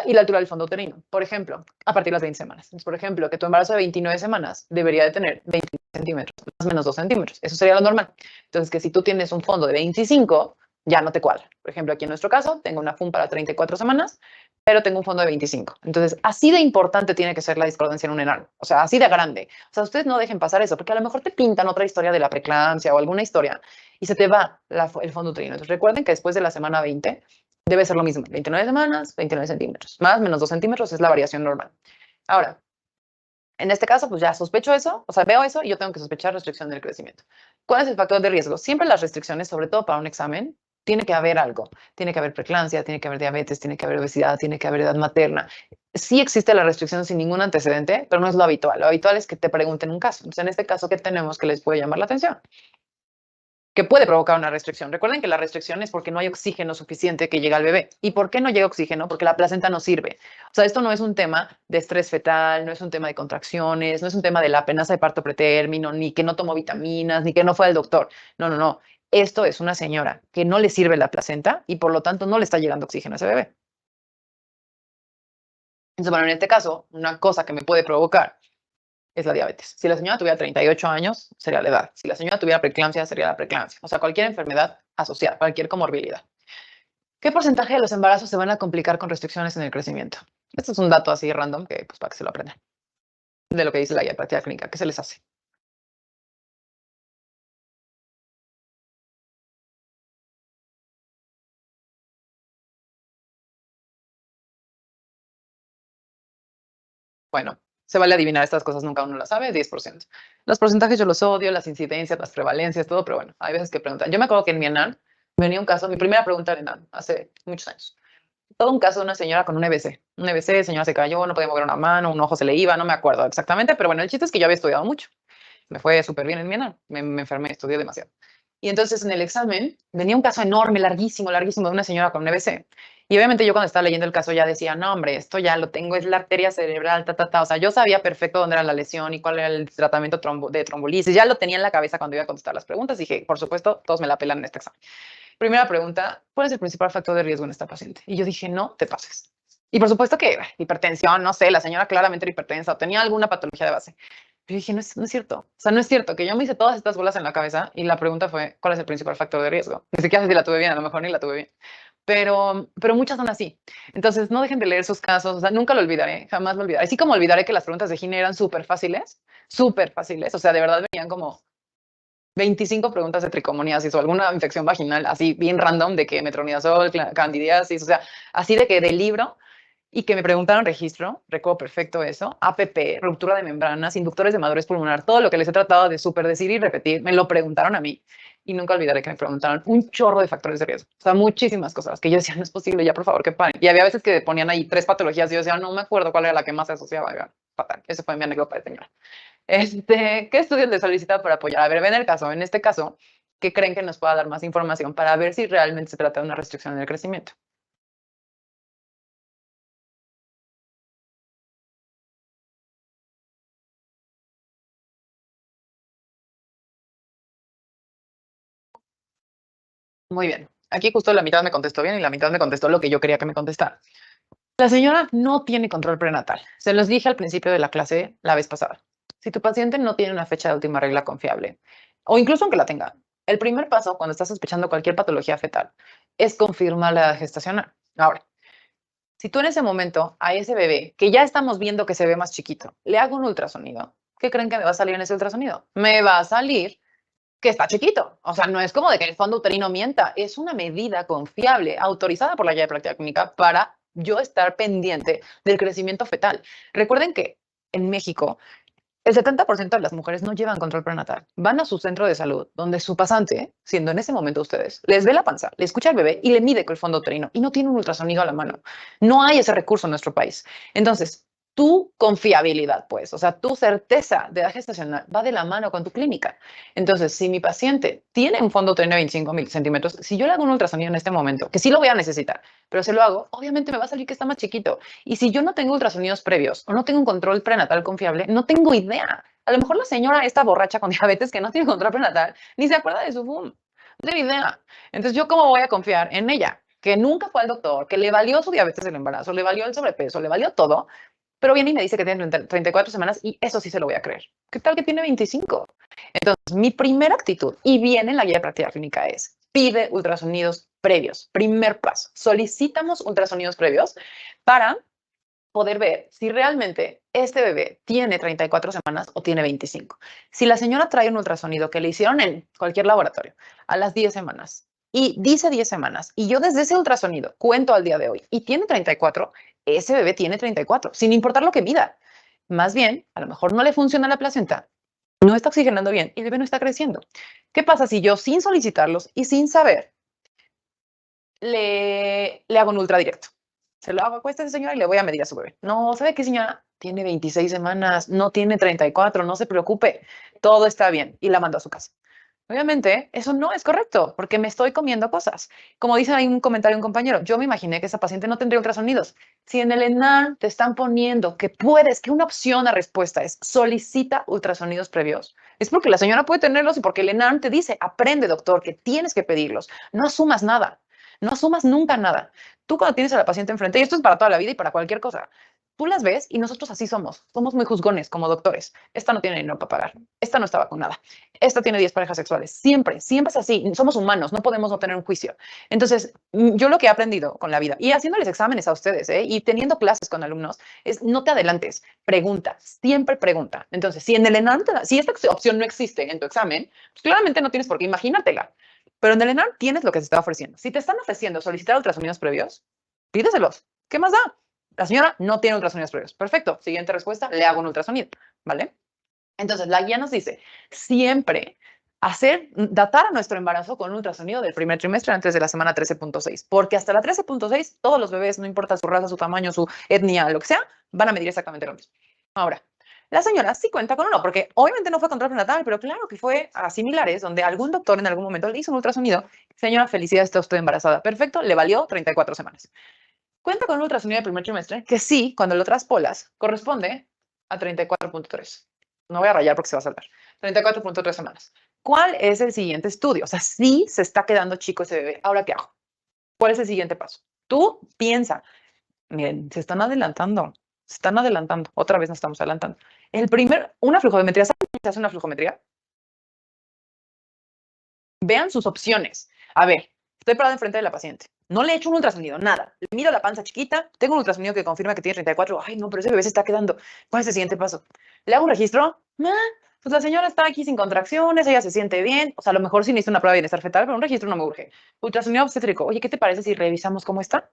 y la altura del fondo uterino. Por ejemplo, a partir de las 20 semanas. Entonces, por ejemplo, que tu embarazo de 29 semanas debería de tener 20 centímetros, más o menos 2 centímetros. Eso sería lo normal. Entonces, que si tú tienes un fondo de 25, ya no te cuadra. Por ejemplo, aquí en nuestro caso, tengo una FUM para 34 semanas, pero tengo un fondo de 25. Entonces, así de importante tiene que ser la discordancia en un enano. O sea, así de grande. O sea, ustedes no dejen pasar eso, porque a lo mejor te pintan otra historia de la preeclampsia o alguna historia y se te va el fondo uterino. Entonces, recuerden que después de la semana 20 debe ser lo mismo. 29 semanas, 29 centímetros. Más, menos 2 centímetros es la variación normal. Ahora, en este caso, pues ya sospecho eso, o sea, veo eso y yo tengo que sospechar restricción del crecimiento. ¿Cuál es el factor de riesgo? Siempre las restricciones, sobre todo para un examen, tiene que haber algo. Tiene que haber preeclampsia, tiene que haber diabetes, tiene que haber obesidad, tiene que haber edad materna. Sí existe la restricción sin ningún antecedente, pero no es lo habitual. Lo habitual es que te pregunten un caso. Entonces, en este caso, ¿qué tenemos que les puede llamar la atención? Que puede provocar una restricción. Recuerden que la restricción es porque no hay oxígeno suficiente que llega al bebé. ¿Y por qué no llega oxígeno? Porque la placenta no sirve. O sea, esto no es un tema de estrés fetal, no es un tema de contracciones, no es un tema de la penaza de parto pretérmino, ni que no tomó vitaminas, ni que no fue al doctor. No, no, no. Esto es una señora que no le sirve la placenta y por lo tanto no le está llegando oxígeno a ese bebé. Entonces, bueno, en este caso, una cosa que me puede provocar es la diabetes. Si la señora tuviera 38 años, sería la edad. Si la señora tuviera preeclampsia, sería la preeclampsia. O sea, cualquier enfermedad asociada, cualquier comorbilidad. ¿Qué porcentaje de los embarazos se van a complicar con restricciones en el crecimiento? Esto es un dato así random que, pues, para que se lo aprendan. De lo que dice la guía de práctica clínica. ¿Qué se les hace? Bueno, se vale adivinar estas cosas, nunca uno las sabe, 10%. Los porcentajes yo los odio, las incidencias, las prevalencias, todo, pero bueno, hay veces que preguntan. Yo me acuerdo que en mi ENAN venía un caso, mi primera pregunta en ENAN, hace muchos años. Todo un caso de una señora con un EBC. Un EBC, señora se cayó, no podía mover una mano, un ojo se le iba, no me acuerdo exactamente, pero bueno, el chiste es que yo había estudiado mucho. Me fue súper bien en mi ENAN, me enfermé, estudié demasiado. Y entonces en el examen venía un caso enorme, larguísimo, larguísimo, de una señora con un EBC. Y obviamente yo cuando estaba leyendo el caso ya decía, no, hombre, esto ya lo tengo, es la arteria cerebral, ta, ta, ta. O sea, yo sabía perfecto dónde era la lesión y cuál era el tratamiento de trombolisis. Ya lo tenía en la cabeza cuando iba a contestar las preguntas. Dije, por supuesto, todos me la pelan en este examen. Primera pregunta, ¿cuál es el principal factor de riesgo en esta paciente? Y yo dije, no te pases. Y por supuesto que hipertensión, no sé, la señora claramente era hipertensa o tenía alguna patología de base. Yo dije, no es cierto. O sea, no es cierto que yo me hice todas estas bolas en la cabeza y la pregunta fue, ¿cuál es el principal factor de riesgo? Ni siquiera sé si la tuve bien, a lo mejor ni la tuve bien. Pero muchas son así. Entonces, no dejen de leer sus casos. O sea, nunca lo olvidaré, jamás lo olvidaré. Así como olvidaré que las preguntas de Gine eran súper fáciles, súper fáciles. O sea, de verdad venían como 25 preguntas de tricomoniasis o alguna infección vaginal así bien random de que metronidazol, candidiasis, o sea, así de que del libro y que me preguntaron registro, recuerdo perfecto eso, APP, ruptura de membranas, inductores de madurez pulmonar, todo lo que les he tratado de súper decir y repetir, me lo preguntaron a mí y nunca olvidaré que me preguntaron un chorro de factores de riesgo, o sea, muchísimas cosas que yo decía, no es posible, ya por favor, que paren. Y había veces que ponían ahí 3 patologías y yo decía, no me acuerdo cuál era la que más se asociaba, oigan, fatal, esa fue mi anécdota de señora. ¿Qué estudios le solicita para apoyar? A ver, ven el caso, en este caso, ¿qué creen que nos pueda dar más información para ver si realmente se trata de una restricción en el crecimiento? Muy bien. Aquí justo la mitad me contestó bien y la mitad me contestó lo que yo quería que me contestara. La señora no tiene control prenatal. Se los dije al principio de la clase la vez pasada. Si tu paciente no tiene una fecha de última regla confiable, o incluso aunque la tenga, el primer paso cuando estás sospechando cualquier patología fetal es confirmar la edad gestacional. Ahora, si tú en ese momento a ese bebé, que ya estamos viendo que se ve más chiquito, le hago un ultrasonido, ¿qué creen que me va a salir en ese ultrasonido? Me va a salir que está chiquito. O sea, no es como de que el fondo uterino mienta, es una medida confiable, autorizada por la guía de práctica clínica para yo estar pendiente del crecimiento fetal. Recuerden que en México el 70% de las mujeres no llevan control prenatal. Van a su centro de salud, donde su pasante, siendo en ese momento ustedes, les ve la panza, le escucha al bebé y le mide con el fondo uterino y no tiene un ultrasonido a la mano. No hay ese recurso en nuestro país. Entonces, tu confiabilidad, pues, o sea, tu certeza de edad gestacional va de la mano con tu clínica. Entonces, si mi paciente tiene un fondo uterino de 25 centímetros, si yo le hago un ultrasonido en este momento, que sí lo voy a necesitar, pero se lo hago, obviamente me va a salir que está más chiquito. Y si yo no tengo ultrasonidos previos o no tengo un control prenatal confiable, no tengo idea. A lo mejor la señora está borracha con diabetes que no tiene control prenatal, ni se acuerda de su FUM. No tiene idea. Entonces, ¿yo cómo voy a confiar en ella? Que nunca fue al doctor, que le valió su diabetes del embarazo, le valió el sobrepeso, le valió todo, pero viene y me dice que tiene 34 semanas y eso sí se lo voy a creer. ¿Qué tal que tiene 25? Entonces, mi primera actitud, y viene en la guía de práctica clínica, es pide ultrasonidos previos. Primer paso, solicitamos ultrasonidos previos para poder ver si realmente este bebé tiene 34 semanas o tiene 25. Si la señora trae un ultrasonido que le hicieron en cualquier laboratorio a las 10 semanas y dice 10 semanas y yo desde ese ultrasonido cuento al día de hoy y tiene 34, ese bebé tiene 34, sin importar lo que mida. Más bien, a lo mejor no le funciona la placenta, no está oxigenando bien y el bebé no está creciendo. ¿Qué pasa si yo sin solicitarlos y sin saber le hago un ultra directo? Se lo hago a esta señora y le voy a medir a su bebé. No, ¿sabe qué, señora? Tiene 26 semanas, no tiene 34, no se preocupe, todo está bien. Y la mando a su casa. Obviamente, eso no es correcto, porque me estoy comiendo cosas. Como dice ahí un comentario un compañero, yo me imaginé que esa paciente no tendría ultrasonidos. Si en el ENAR te están poniendo que puedes, que una opción a respuesta es solicita ultrasonidos previos, es porque la señora puede tenerlos y porque el ENAR te dice, aprende, doctor, que tienes que pedirlos. No asumas nada. No asumas nunca nada. Tú cuando tienes a la paciente enfrente, y esto es para toda la vida y para cualquier cosa, tú las ves y nosotros así somos. Somos muy juzgones como doctores. Esta no tiene dinero para pagar. Esta no está vacunada. Esta tiene 10 parejas sexuales. Siempre, siempre es así. Somos humanos, no podemos no tener un juicio. Entonces, yo lo que he aprendido con la vida y haciéndoles exámenes a ustedes y teniendo clases con alumnos es no te adelantes, pregunta, siempre pregunta. Entonces, si en el ENAM, si esta opción no existe en tu examen, pues claramente no tienes por qué imagínatela. Pero en el ENAM tienes lo que se está ofreciendo. Si te están ofreciendo solicitar ultrasonidos previos, pídeselos. ¿Qué más da? La señora no tiene ultrasonidos previos. Perfecto. Siguiente respuesta, le hago un ultrasonido. ¿Vale? Entonces, la guía nos dice siempre datar a nuestro embarazo con un ultrasonido del primer trimestre antes de la semana 13.6, porque hasta la 13.6 todos los bebés, no importa su raza, su tamaño, su etnia, lo que sea, van a medir exactamente lo mismo. Ahora, la señora sí cuenta con uno, porque obviamente no fue control prenatal, pero claro que fue a similares, donde algún doctor en algún momento le hizo un ultrasonido. Señora, felicidades, está usted embarazada. Perfecto, le valió 34 semanas. Cuenta con un ultrasonido del primer trimestre, que sí, cuando lo traspolas, corresponde a 34.3. No voy a rayar porque se va a saltar. 34.3 semanas. ¿Cuál es el siguiente estudio? O sea, sí se está quedando chico ese bebé. ¿Ahora qué hago? ¿Cuál es el siguiente paso? Tú piensa, miren, se están adelantando. Se están adelantando. Otra vez nos estamos adelantando. Una flujometría. ¿Saben cómo se hace una flujometría? Vean sus opciones. A ver, estoy parada enfrente de la paciente. No le he hecho un ultrasonido, nada. Le miro la panza chiquita, tengo un ultrasonido que confirma que tiene 34. Ay, no, pero ese bebé se está quedando. ¿Cuál es el siguiente paso? ¿Le hago un registro? Pues la señora está aquí sin contracciones, ella se siente bien. O sea, a lo mejor sí necesita una prueba de bienestar fetal, pero un registro no me urge. Ultrasonido obstétrico. Oye, ¿qué te parece si revisamos cómo está?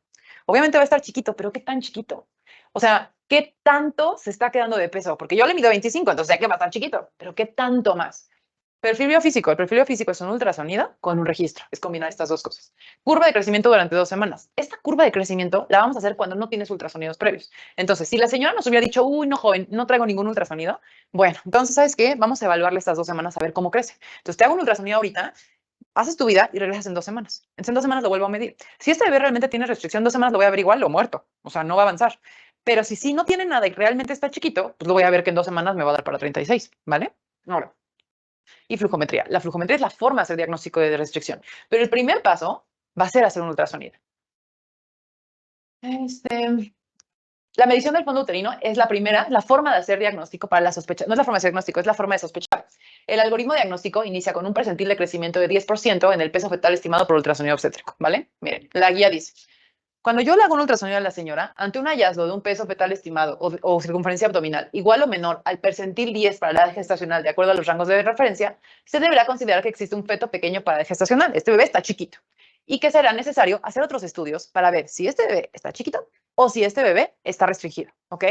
Obviamente va a estar chiquito, pero ¿qué tan chiquito? O sea, ¿qué tanto se está quedando de peso? Porque yo le mido 25, entonces sé que va a estar chiquito, pero ¿qué tanto más? Perfil biofísico. El perfil biofísico es un ultrasonido con un registro. Es combinar estas dos cosas. Curva de crecimiento durante 2 semanas. Esta curva de crecimiento la vamos a hacer cuando no tienes ultrasonidos previos. Entonces, si la señora nos hubiera dicho, uy, no, joven, no traigo ningún ultrasonido, bueno, entonces, ¿sabes qué? Vamos a evaluarle estas 2 semanas a ver cómo crece. Entonces, te hago un ultrasonido ahorita, haces tu vida y regresas en 2 semanas. En 2 semanas lo vuelvo a medir. Si este bebé realmente tiene restricción, 2 semanas lo voy a ver igual o muerto. O sea, no va a avanzar. Pero si sí no tiene nada y realmente está chiquito, pues lo voy a ver que en 2 semanas me va a dar para 36, ¿vale? Ahora, y flujometría. La flujometría es la forma de hacer diagnóstico de restricción, pero el primer paso va a ser hacer un ultrasonido. La medición del fondo uterino es la primera, la forma de hacer diagnóstico para la sospecha. No es la forma de hacer diagnóstico, es la forma de sospechar. El algoritmo diagnóstico inicia con un percentil de crecimiento de 10% en el peso fetal estimado por ultrasonido obstétrico, ¿vale? Miren, la guía dice, cuando yo le hago un ultrasonido a la señora, ante un hallazgo de un peso fetal estimado o circunferencia abdominal igual o menor al percentil 10 para la edad gestacional de acuerdo a los rangos de referencia, se deberá considerar que existe un feto pequeño para la edad gestacional. Este bebé está chiquito. Y que será necesario hacer otros estudios para ver si este bebé está chiquito o si este bebé está restringido, ¿ok?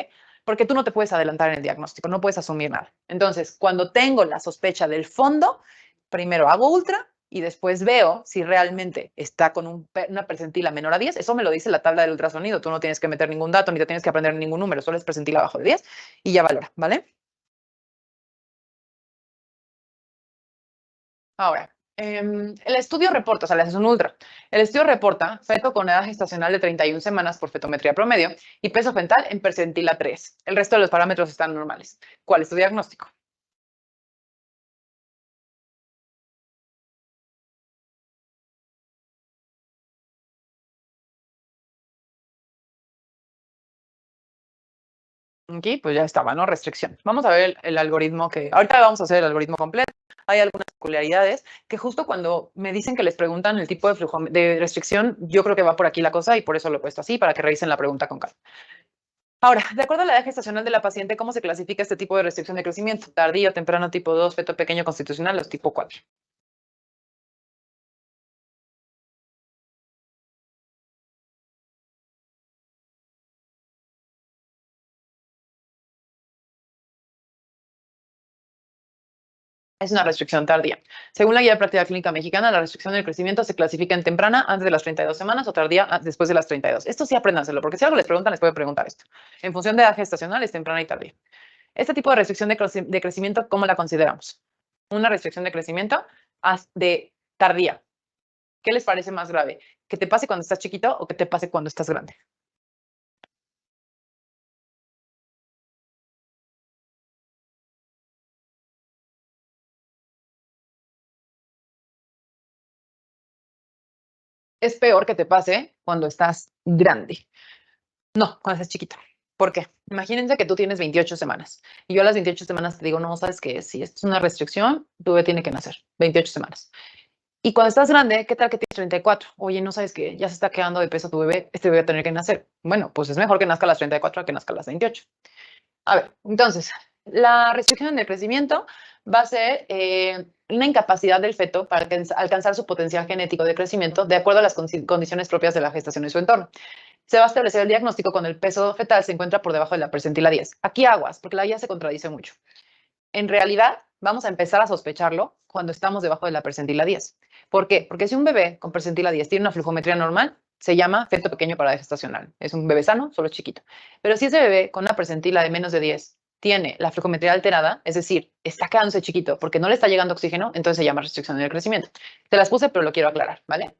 Porque tú no te puedes adelantar en el diagnóstico, no puedes asumir nada. Entonces, cuando tengo la sospecha del fondo, primero hago ultra y después veo si realmente está con una percentila menor a 10. Eso me lo dice la tabla del ultrasonido. Tú no tienes que meter ningún dato ni te tienes que aprender ningún número, solo es percentila abajo de 10 y ya valora, ¿vale? Ahora, el estudio reporta, o sea, le haces un ultra. El estudio reporta feto con edad gestacional de 31 semanas por fetometría promedio y peso fetal en percentila 3. El resto de los parámetros están normales. ¿Cuál es tu diagnóstico? Aquí, pues ya estaba, ¿no? Restricción. Vamos a ver el algoritmo que... Ahorita vamos a hacer el algoritmo completo. Hay algunas peculiaridades que justo cuando me dicen que les preguntan el tipo de flujo de restricción, yo creo que va por aquí la cosa y por eso lo he puesto así, para que revisen la pregunta con calma. Ahora, de acuerdo a la edad gestacional de la paciente, ¿cómo se clasifica este tipo de restricción de crecimiento? Tardío, temprano, tipo 2, feto pequeño constitucional, o tipo 4. Es una restricción tardía. Según la Guía de Práctica Clínica Mexicana, la restricción del crecimiento se clasifica en temprana antes de las 32 semanas o tardía después de las 32. Esto sí apréndanselo, porque si algo les preguntan, les pueden preguntar esto. En función de edad gestacional, es temprana y tardía. Este tipo de restricción de crecimiento, ¿cómo la consideramos? Una restricción de crecimiento de tardía. ¿Qué les parece más grave? ¿Que te pase cuando estás chiquito o que te pase cuando estás grande? Es peor que te pase cuando estás grande. No, cuando estás chiquito. ¿Por qué? Imagínense que tú tienes 28 semanas y yo a las 28 semanas te digo, no, ¿sabes qué? Si esto es una restricción, tu bebé tiene que nacer. 28 semanas. Y cuando estás grande, ¿qué tal que tienes 34? Oye, no sabes que ya se está quedando de peso tu bebé, este bebé va a tener que nacer. Bueno, pues es mejor que nazca a las 34 a que nazca a las 28. A ver, entonces, la restricción del crecimiento va a ser una incapacidad del feto para alcanzar su potencial genético de crecimiento de acuerdo a las condiciones propias de la gestación y su entorno. Se va a establecer el diagnóstico cuando el peso fetal se encuentra por debajo de la percentila 10. Aquí aguas, porque la guía se contradice mucho. En realidad, vamos a empezar a sospecharlo cuando estamos debajo de la percentila 10. ¿Por qué? Porque si un bebé con percentila 10 tiene una flujometría normal, se llama feto pequeño para edad gestacional. Es un bebé sano, solo chiquito. Pero si ese bebé con una percentila de menos de 10 tiene la flujometría alterada, es decir, está quedándose chiquito porque no le está llegando oxígeno, entonces se llama restricción del crecimiento. Te las puse, pero lo quiero aclarar, ¿vale?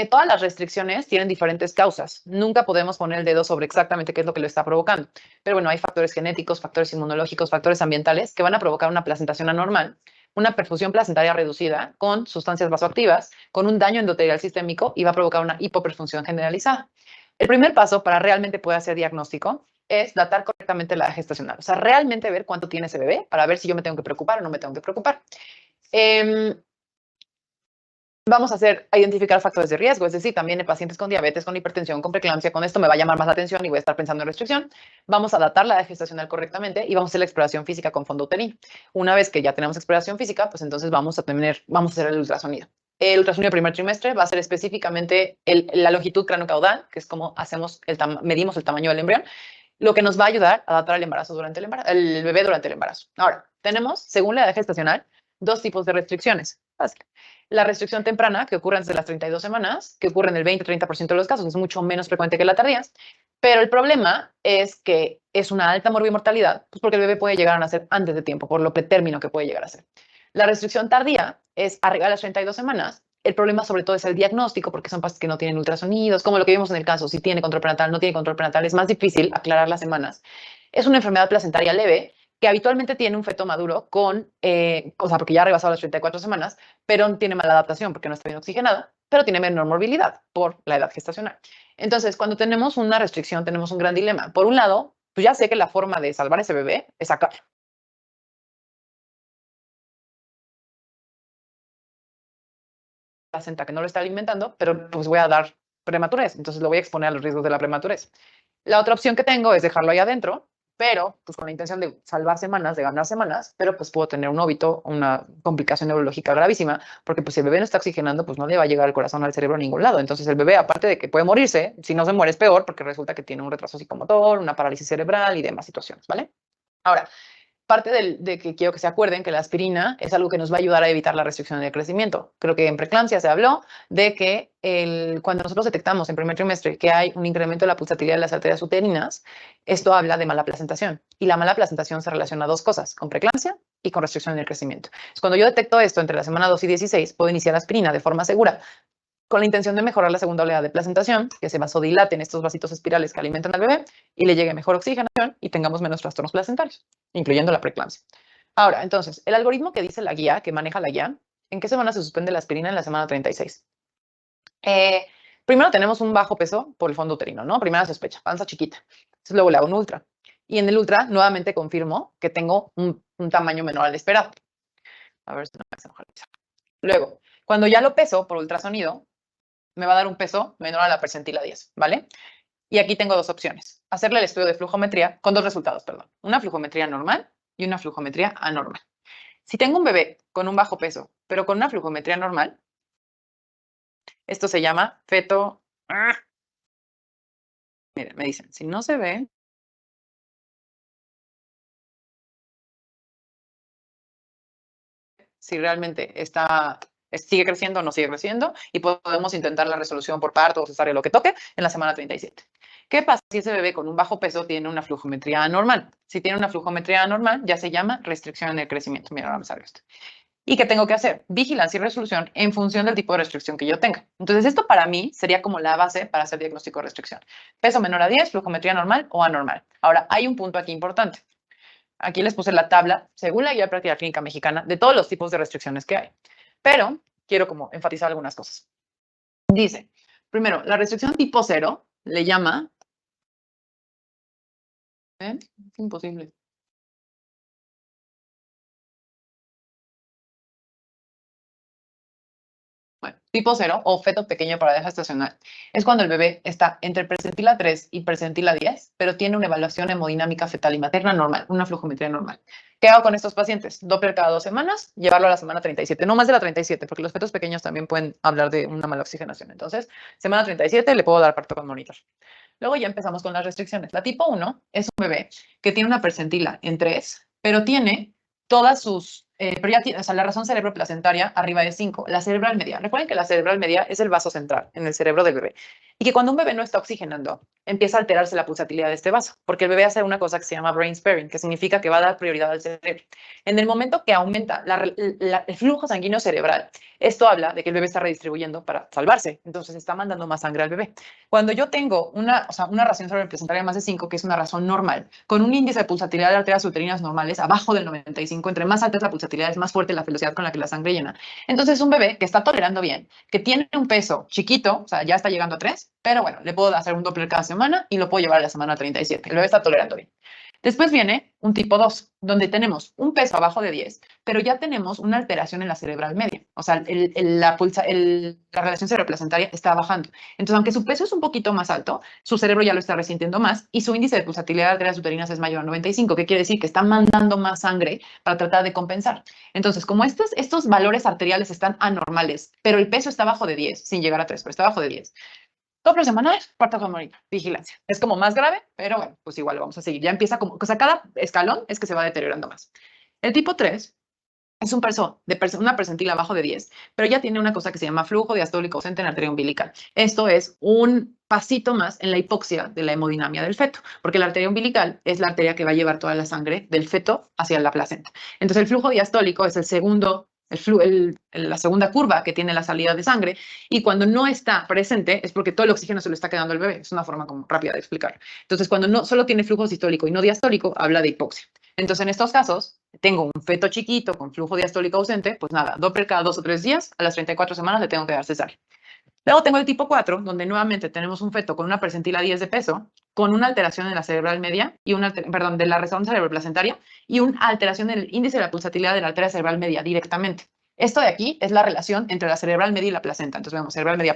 Todas las restricciones tienen diferentes causas. Nunca podemos poner el dedo sobre exactamente qué es lo que lo está provocando. Pero bueno, hay factores genéticos, factores inmunológicos, factores ambientales que van a provocar una placentación anormal, una perfusión placentaria reducida con sustancias vasoactivas, con un daño endotelial sistémico y va a provocar una hipoperfunción generalizada. El primer paso para realmente poder hacer diagnóstico es datar correctamente la edad gestacional. O sea, realmente ver cuánto tiene ese bebé para ver si yo me tengo que preocupar o no me tengo que preocupar. Vamos a identificar factores de riesgo, es decir, también en pacientes con diabetes, con hipertensión, con preeclampsia, con esto me va a llamar más la atención y voy a estar pensando en restricción. Vamos a datar la edad gestacional correctamente y vamos a hacer la exploración física con fondo uterino. Una vez que ya tenemos exploración física, pues entonces vamos a hacer el ultrasonido. El ultrasonido de primer trimestre va a ser específicamente la longitud craneocaudal, que es como medimos el tamaño del embrión, lo que nos va a ayudar a datar el embarazo el bebé durante el embarazo. Ahora, tenemos, según la edad gestacional, dos tipos de restricciones. Fácil. La restricción temprana, que ocurre antes de las 32 semanas, que ocurre en el 20-30% de los casos, es mucho menos frecuente que la tardía, pero el problema es que es una alta morbimortalidad, pues porque el bebé puede llegar a nacer antes de tiempo, por lo pretérmino que puede llegar a ser. La restricción tardía es arriba de las 32 semanas. El problema sobre todo es el diagnóstico, porque son pacientes que no tienen ultrasonidos, como lo que vimos en el caso, si tiene control prenatal, no tiene control prenatal, es más difícil aclarar las semanas. Es una enfermedad placentaria leve, que habitualmente tiene un feto maduro con, o sea, porque ya ha rebasado las 34 semanas, pero tiene mala adaptación porque no está bien oxigenada, pero tiene menor morbilidad por la edad gestacional. Entonces, cuando tenemos una restricción, tenemos un gran dilema. Por un lado, pues ya sé que la forma de salvar ese bebé es sacar placenta que no lo está alimentando, pero pues voy a dar prematurez, entonces lo voy a exponer a los riesgos de la prematurez. La otra opción que tengo es dejarlo ahí adentro, pero pues con la intención de salvar semanas, de ganar semanas, pero pues puedo tener un óbito, una complicación neurológica gravísima, porque pues si el bebé no está oxigenando, pues no le va a llegar el corazón al cerebro a ningún lado. Entonces el bebé, aparte de que puede morirse, si no se muere es peor, porque resulta que tiene un retraso psicomotor, una parálisis cerebral y demás situaciones, ¿vale? Ahora, parte de que quiero que se acuerden que la aspirina es algo que nos va a ayudar a evitar la restricción del crecimiento. Creo que en preeclampsia se habló de que cuando nosotros detectamos en primer trimestre que hay un incremento de la pulsatilidad de las arterias uterinas, esto habla de mala placentación. Y la mala placentación se relaciona a dos cosas, con preeclampsia y con restricción del crecimiento. Entonces, cuando yo detecto esto entre la semana 2 y 16, puedo iniciar aspirina de forma segura con la intención de mejorar la segunda oleada de placentación, que se vasodilaten estos vasitos espirales que alimentan al bebé y le llegue mejor oxigenación y tengamos menos trastornos placentarios, incluyendo la preeclampsia. Ahora, entonces, el algoritmo que dice la guía, que maneja la guía, ¿en qué semana se suspende la aspirina? En la semana 36. Primero tenemos un bajo peso por el fondo uterino, ¿no? Primera sospecha, panza chiquita. Entonces luego le hago un ultra. Y en el ultra nuevamente confirmo que tengo un tamaño menor al esperado. A ver si no me hace enojar. Luego, cuando ya lo peso por ultrasonido, me va a dar un peso menor a la percentila 10, ¿vale? Y aquí tengo dos opciones. Hacerle el estudio de flujometría con dos resultados, perdón. Una flujometría normal y una flujometría anormal. Si tengo un bebé con un bajo peso, pero con una flujometría normal, esto se llama feto. Miren, me dicen, si no se ve, si realmente sigue creciendo o no sigue creciendo, y podemos intentar la resolución por parto o cesárea, lo que toque, en la semana 37. ¿Qué pasa si ese bebé con un bajo peso tiene una flujometría anormal? Si tiene una flujometría anormal, ya se llama restricción en el crecimiento. Mira, vamos a ver esto. ¿Y qué tengo que hacer? Vigilancia y resolución en función del tipo de restricción que yo tenga. Entonces, esto para mí sería como la base para hacer diagnóstico de restricción. Peso menor a 10, flujometría normal o anormal. Ahora, hay un punto aquí importante. Aquí les puse la tabla, según la guía de práctica clínica mexicana, de todos los tipos de restricciones que hay. Pero quiero como enfatizar algunas cosas. Dice, primero, la restricción tipo 0 le llama... ¿eh? Es imposible. Bueno, tipo 0 o feto pequeño para deja estacional es cuando el bebé está entre percentila 3 y percentila 10, pero tiene una evaluación hemodinámica fetal y materna normal, una flujometría normal. ¿Qué hago con estos pacientes? Doppler cada 2 semanas, llevarlo a la semana 37, no más de la 37, porque los fetos pequeños también pueden hablar de una mala oxigenación. Entonces, semana 37 le puedo dar parto con monitor. Luego ya empezamos con las restricciones. La tipo 1 es un bebé que tiene una percentila en 3, pero tiene todas sus, pero ya tiene, o sea, la razón cerebroplacentaria arriba de 5, la cerebral media. Recuerden que la cerebral media es el vaso central en el cerebro del bebé y que cuando un bebé no está oxigenando, empieza a alterarse la pulsatilidad de este vaso, porque el bebé hace una cosa que se llama brain sparing, que significa que va a dar prioridad al cerebro. En el momento que aumenta el flujo sanguíneo cerebral, esto habla de que el bebé está redistribuyendo para salvarse, entonces está mandando más sangre al bebé. Cuando yo tengo o sea, una ración cerebroplacentaria de más de 5, que es una razón normal, con un índice de pulsatilidad de arterias uterinas normales abajo del 95, entre más alta es la pulsatilidad, es más fuerte la velocidad con la que la sangre llena. Entonces, un bebé que está tolerando bien, que tiene un peso chiquito, o sea, ya está llegando a 3, pero bueno, le puedo hacer un Doppler cada semana y lo puedo llevar a la semana 37. El bebé está tolerando bien. Después viene un tipo 2, donde tenemos un peso abajo de 10, pero ya tenemos una alteración en la cerebral media. O sea, la relación cerebroplacentaria está bajando. Entonces, aunque su peso es un poquito más alto, su cerebro ya lo está resintiendo más y su índice de pulsatilidad de arterias uterinas es mayor a 95, que quiere decir que está mandando más sangre para tratar de compensar. Entonces, como estos valores arteriales están anormales, pero el peso está abajo de 10, sin llegar a 3, pero está abajo de 10. Doble semanal, parto con monitor, vigilancia. Es como más grave, pero bueno, pues igual lo vamos a seguir. Ya empieza como, o sea, cada escalón es que se va deteriorando más. El tipo 3 es una percentila abajo de 10, pero ya tiene una cosa que se llama flujo diastólico ausente en la arteria umbilical. Esto es un pasito más en la hipoxia de la hemodinamia del feto, porque la arteria umbilical es la arteria que va a llevar toda la sangre del feto hacia la placenta. Entonces, el flujo diastólico es la segunda curva que tiene la salida de sangre, y cuando no está presente es porque todo el oxígeno se lo está quedando al bebé. Es una forma como rápida de explicarlo. Entonces, cuando no solo tiene flujo sistólico y no diastólico, habla de hipoxia. Entonces, en estos casos, tengo un feto chiquito con flujo diastólico ausente, pues nada, Doppler cada 2 o 3 días, a las 34 semanas le tengo que dar cesárea. Luego tengo el tipo 4, donde nuevamente tenemos un feto con una percentila 10 de peso, con una alteración en la cerebral media y una, perdón, de la resonancia cerebroplacentaria y una alteración del índice de la pulsatilidad de la arteria cerebral media directamente. Esto de aquí es la relación entre la cerebral media y la placenta. Entonces vemos cerebral media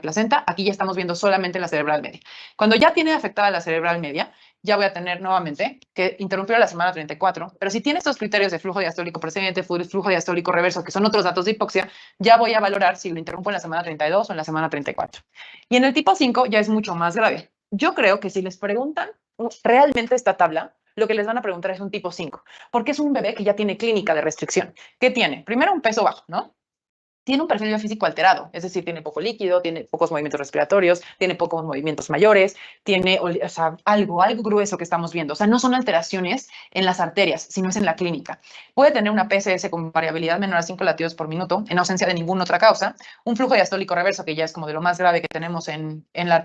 placenta. Aquí ya estamos viendo solamente la cerebral media. Cuando ya tiene afectada la cerebral media, ya voy a tener nuevamente que interrumpir a la semana 34. Pero si tiene estos criterios de flujo diastólico presente, flujo diastólico reverso, que son otros datos de hipoxia, ya voy a valorar si lo interrumpo en la semana 32 o en la semana 34. Y en el tipo 5 ya es mucho más grave. Yo creo que si les preguntan realmente esta tabla, lo que les van a preguntar es un tipo 5, porque es un bebé que ya tiene clínica de restricción. ¿Qué tiene? Primero, un peso bajo, ¿no? Tiene un perfil biofísico alterado, es decir, tiene poco líquido, tiene pocos movimientos respiratorios, tiene pocos movimientos mayores, tiene, o sea, algo grueso que estamos viendo. O sea, no son alteraciones en las arterias, sino es en la clínica. Puede tener una PSS con variabilidad menor a 5 latidos por minuto, en ausencia de ninguna otra causa, un flujo diastólico reverso, que ya es como de lo más grave que tenemos en la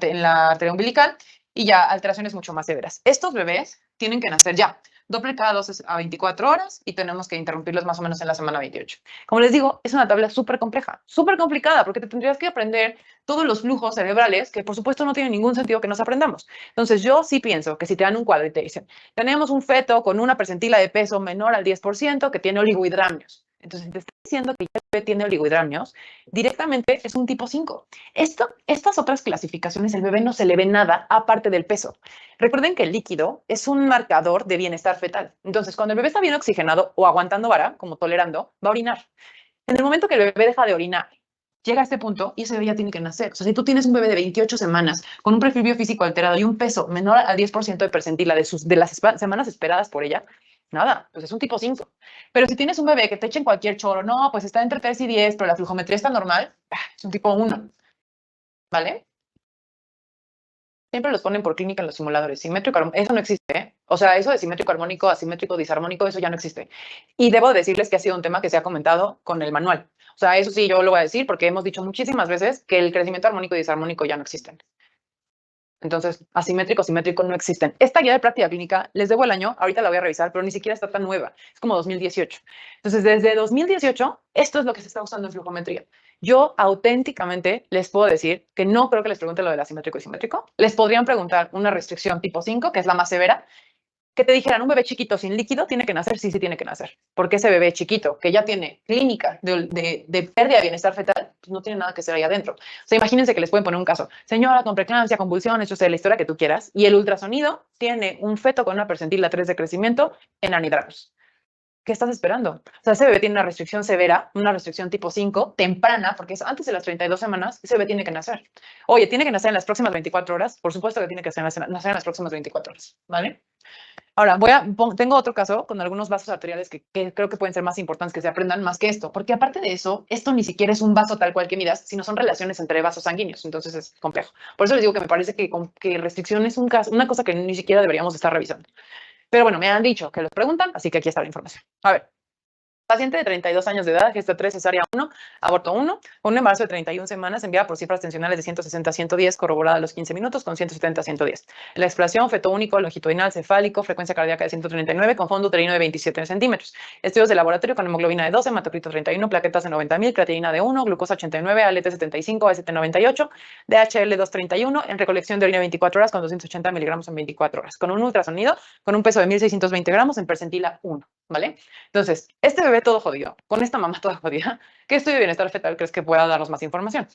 arteria umbilical, y ya alteraciones mucho más severas. Estos bebés tienen que nacer ya. Doppler cada 2 a 24 horas y tenemos que interrumpirlos más o menos en la semana 28. Como les digo, es una tabla súper compleja, súper complicada, porque te tendrías que aprender todos los flujos cerebrales que por supuesto no tiene ningún sentido que nos aprendamos. Entonces yo sí pienso que si te dan un cuadro y te dicen, tenemos un feto con una percentila de peso menor al 10% que tiene oligohidramnios. Entonces, si te está diciendo que ya el bebé tiene oligohidramnios, directamente es un tipo 5. Estas otras clasificaciones, el bebé no se le ve nada aparte del peso. Recuerden que el líquido es un marcador de bienestar fetal. Entonces, cuando el bebé está bien oxigenado o aguantando vara, como tolerando, va a orinar. En el momento que el bebé deja de orinar, llega a este punto y ese bebé ya tiene que nacer. O sea, si tú tienes un bebé de 28 semanas con un perfil biofísico alterado y un peso menor al 10% de percentila de las semanas esperadas por ella, nada, pues es un tipo 5. Pero si tienes un bebé que te echen cualquier choro, no, pues está entre 3 y 10, pero la flujometría está normal, es un tipo 1, ¿vale? Siempre los ponen por clínica en los simuladores. Simétrico, eso no existe, ¿eh? O sea, eso de simétrico armónico, asimétrico, disarmónico, eso ya no existe. Y debo decirles que ha sido un tema que se ha comentado con el manual. O sea, eso sí, yo lo voy a decir porque hemos dicho muchísimas veces que el crecimiento armónico y disarmónico ya no existen. Entonces, asimétrico, simétrico no existen. Esta guía de práctica clínica, les debo el año, ahorita la voy a revisar, pero ni siquiera está tan nueva. Es como 2018. Entonces, desde 2018, esto es lo que se está usando en flujometría. Yo auténticamente les puedo decir que no creo que les pregunten lo del asimétrico y simétrico. Les podrían preguntar una restricción tipo 5, que es la más severa, que te dijeran un bebé chiquito sin líquido tiene que nacer, sí, sí tiene que nacer. Porque ese bebé chiquito que ya tiene clínica de pérdida de bienestar fetal, pues no tiene nada que hacer ahí adentro. O sea, imagínense que les pueden poner un caso. Señora con preeclampsia, convulsiones, o sea, la historia que tú quieras, y el ultrasonido tiene un feto con una percentila 3 de crecimiento en anidragos. ¿Qué estás esperando? O sea, ese bebé tiene una restricción severa, una restricción tipo 5, temprana, porque es antes de las 32 semanas, ese bebé tiene que nacer. Oye, ¿tiene que nacer en las próximas 24 horas? Por supuesto que tiene que nacer en las próximas 24 horas, ¿vale? Ahora, tengo otro caso con algunos vasos arteriales que creo que pueden ser más importantes que se aprendan más que esto, porque aparte de eso, esto ni siquiera es un vaso tal cual que midas, sino son relaciones entre vasos sanguíneos, entonces es complejo. Por eso les digo que me parece que restricción es una cosa que ni siquiera deberíamos estar revisando. Pero bueno, me han dicho que los preguntan, así que aquí está la información. A ver, paciente de 32 años de edad, gesta 3, cesárea 1, aborto 1, con un embarazo de 31 semanas, enviada por cifras tensionales de 160 a 110, corroborada a los 15 minutos con 170 a 110. La exploración, feto único, longitudinal, cefálico, frecuencia cardíaca de 139, con fondo uterino de 27 centímetros. Estudios de laboratorio con hemoglobina de 12, hematocrito 31, plaquetas de 90.000, creatinina de 1, glucosa 89, ALT 75, AST 98, DHL 231, en recolección de orina 24 horas con 280 miligramos en 24 horas, con un ultrasonido, con un peso de 1.620 gramos en percentila 1, ¿vale? Entonces, este bebé todo jodido, con esta mamá toda jodida, ¿qué estudio de bienestar fetal crees que pueda darnos más información?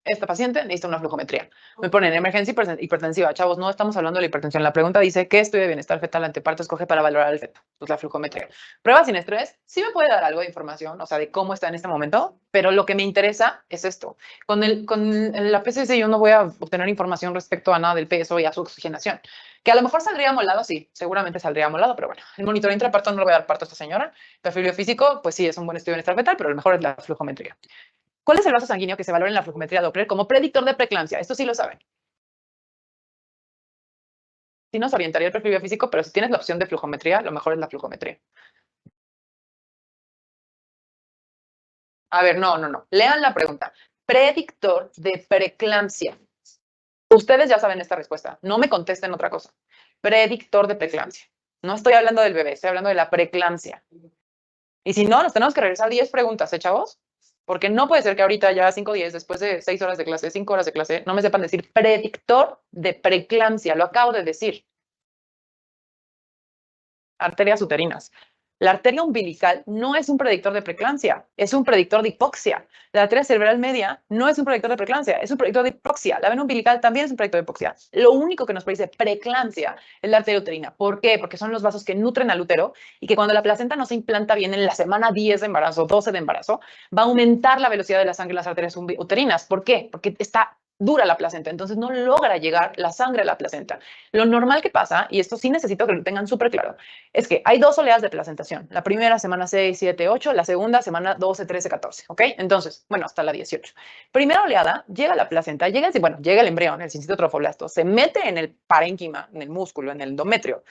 Esta paciente necesita una flujometría. Me ponen emergencia hipertensiva. Chavos, no estamos hablando de la hipertensión. La pregunta dice, ¿qué estudio de bienestar fetal anteparto escoge para valorar el feto? Pues la flujometría. Prueba sin estrés, sí me puede dar algo de información, o sea, de cómo está en este momento, pero lo que me interesa es esto. La PCS yo no voy a obtener información respecto a nada del peso y a su oxigenación. Que a lo mejor saldría molado, sí, seguramente saldría molado, pero bueno, el monitoreo intraparto no le voy a dar parto a esta señora. Perfil biofísico, pues sí, es un buen estudio de bienestar fetal, pero lo mejor es la flujometría. ¿Cuál es el vaso sanguíneo que se valora en la flujometría Doppler como predictor de preeclampsia? Esto sí lo saben. Sí nos orientaría el perfil biofísico, pero si tienes la opción de flujometría, lo mejor es la flujometría. A ver, no. Lean la pregunta. Predictor de preeclampsia. Ustedes ya saben esta respuesta. No me contesten otra cosa. Predictor de preeclampsia. No estoy hablando del bebé, estoy hablando de la preeclampsia. Y si no, nos tenemos que regresar 10 preguntas, chavos? Porque no puede ser que ahorita ya 5 10, después de 6 horas de clase, 5 horas de clase, no me sepan decir predictor de preeclampsia. Lo acabo de decir. Arterias uterinas. La arteria umbilical no es un predictor de preeclampsia, es un predictor de hipoxia. La arteria cerebral media no es un predictor de preeclampsia, es un predictor de hipoxia. La vena umbilical también es un predictor de hipoxia. Lo único que nos predice preeclampsia es la arteria uterina. ¿Por qué? Porque son los vasos que nutren al útero y que cuando la placenta no se implanta bien en la semana 10 de embarazo, 12 de embarazo, va a aumentar la velocidad de la sangre en las arterias uterinas. ¿Por qué? Porque está dura la placenta, entonces no logra llegar la sangre a la placenta. Lo normal que pasa, y esto sí necesito que lo tengan súper claro, es que hay dos oleadas de placentación. La primera, semana 6, 7, 8. La segunda, semana 12, 13, 14. ¿Ok? Entonces, bueno, hasta la 18. Primera oleada, llega la placenta, llega el embrión, el cincito trofoblasto, se mete en el parénquima, en el músculo, en el endometrio.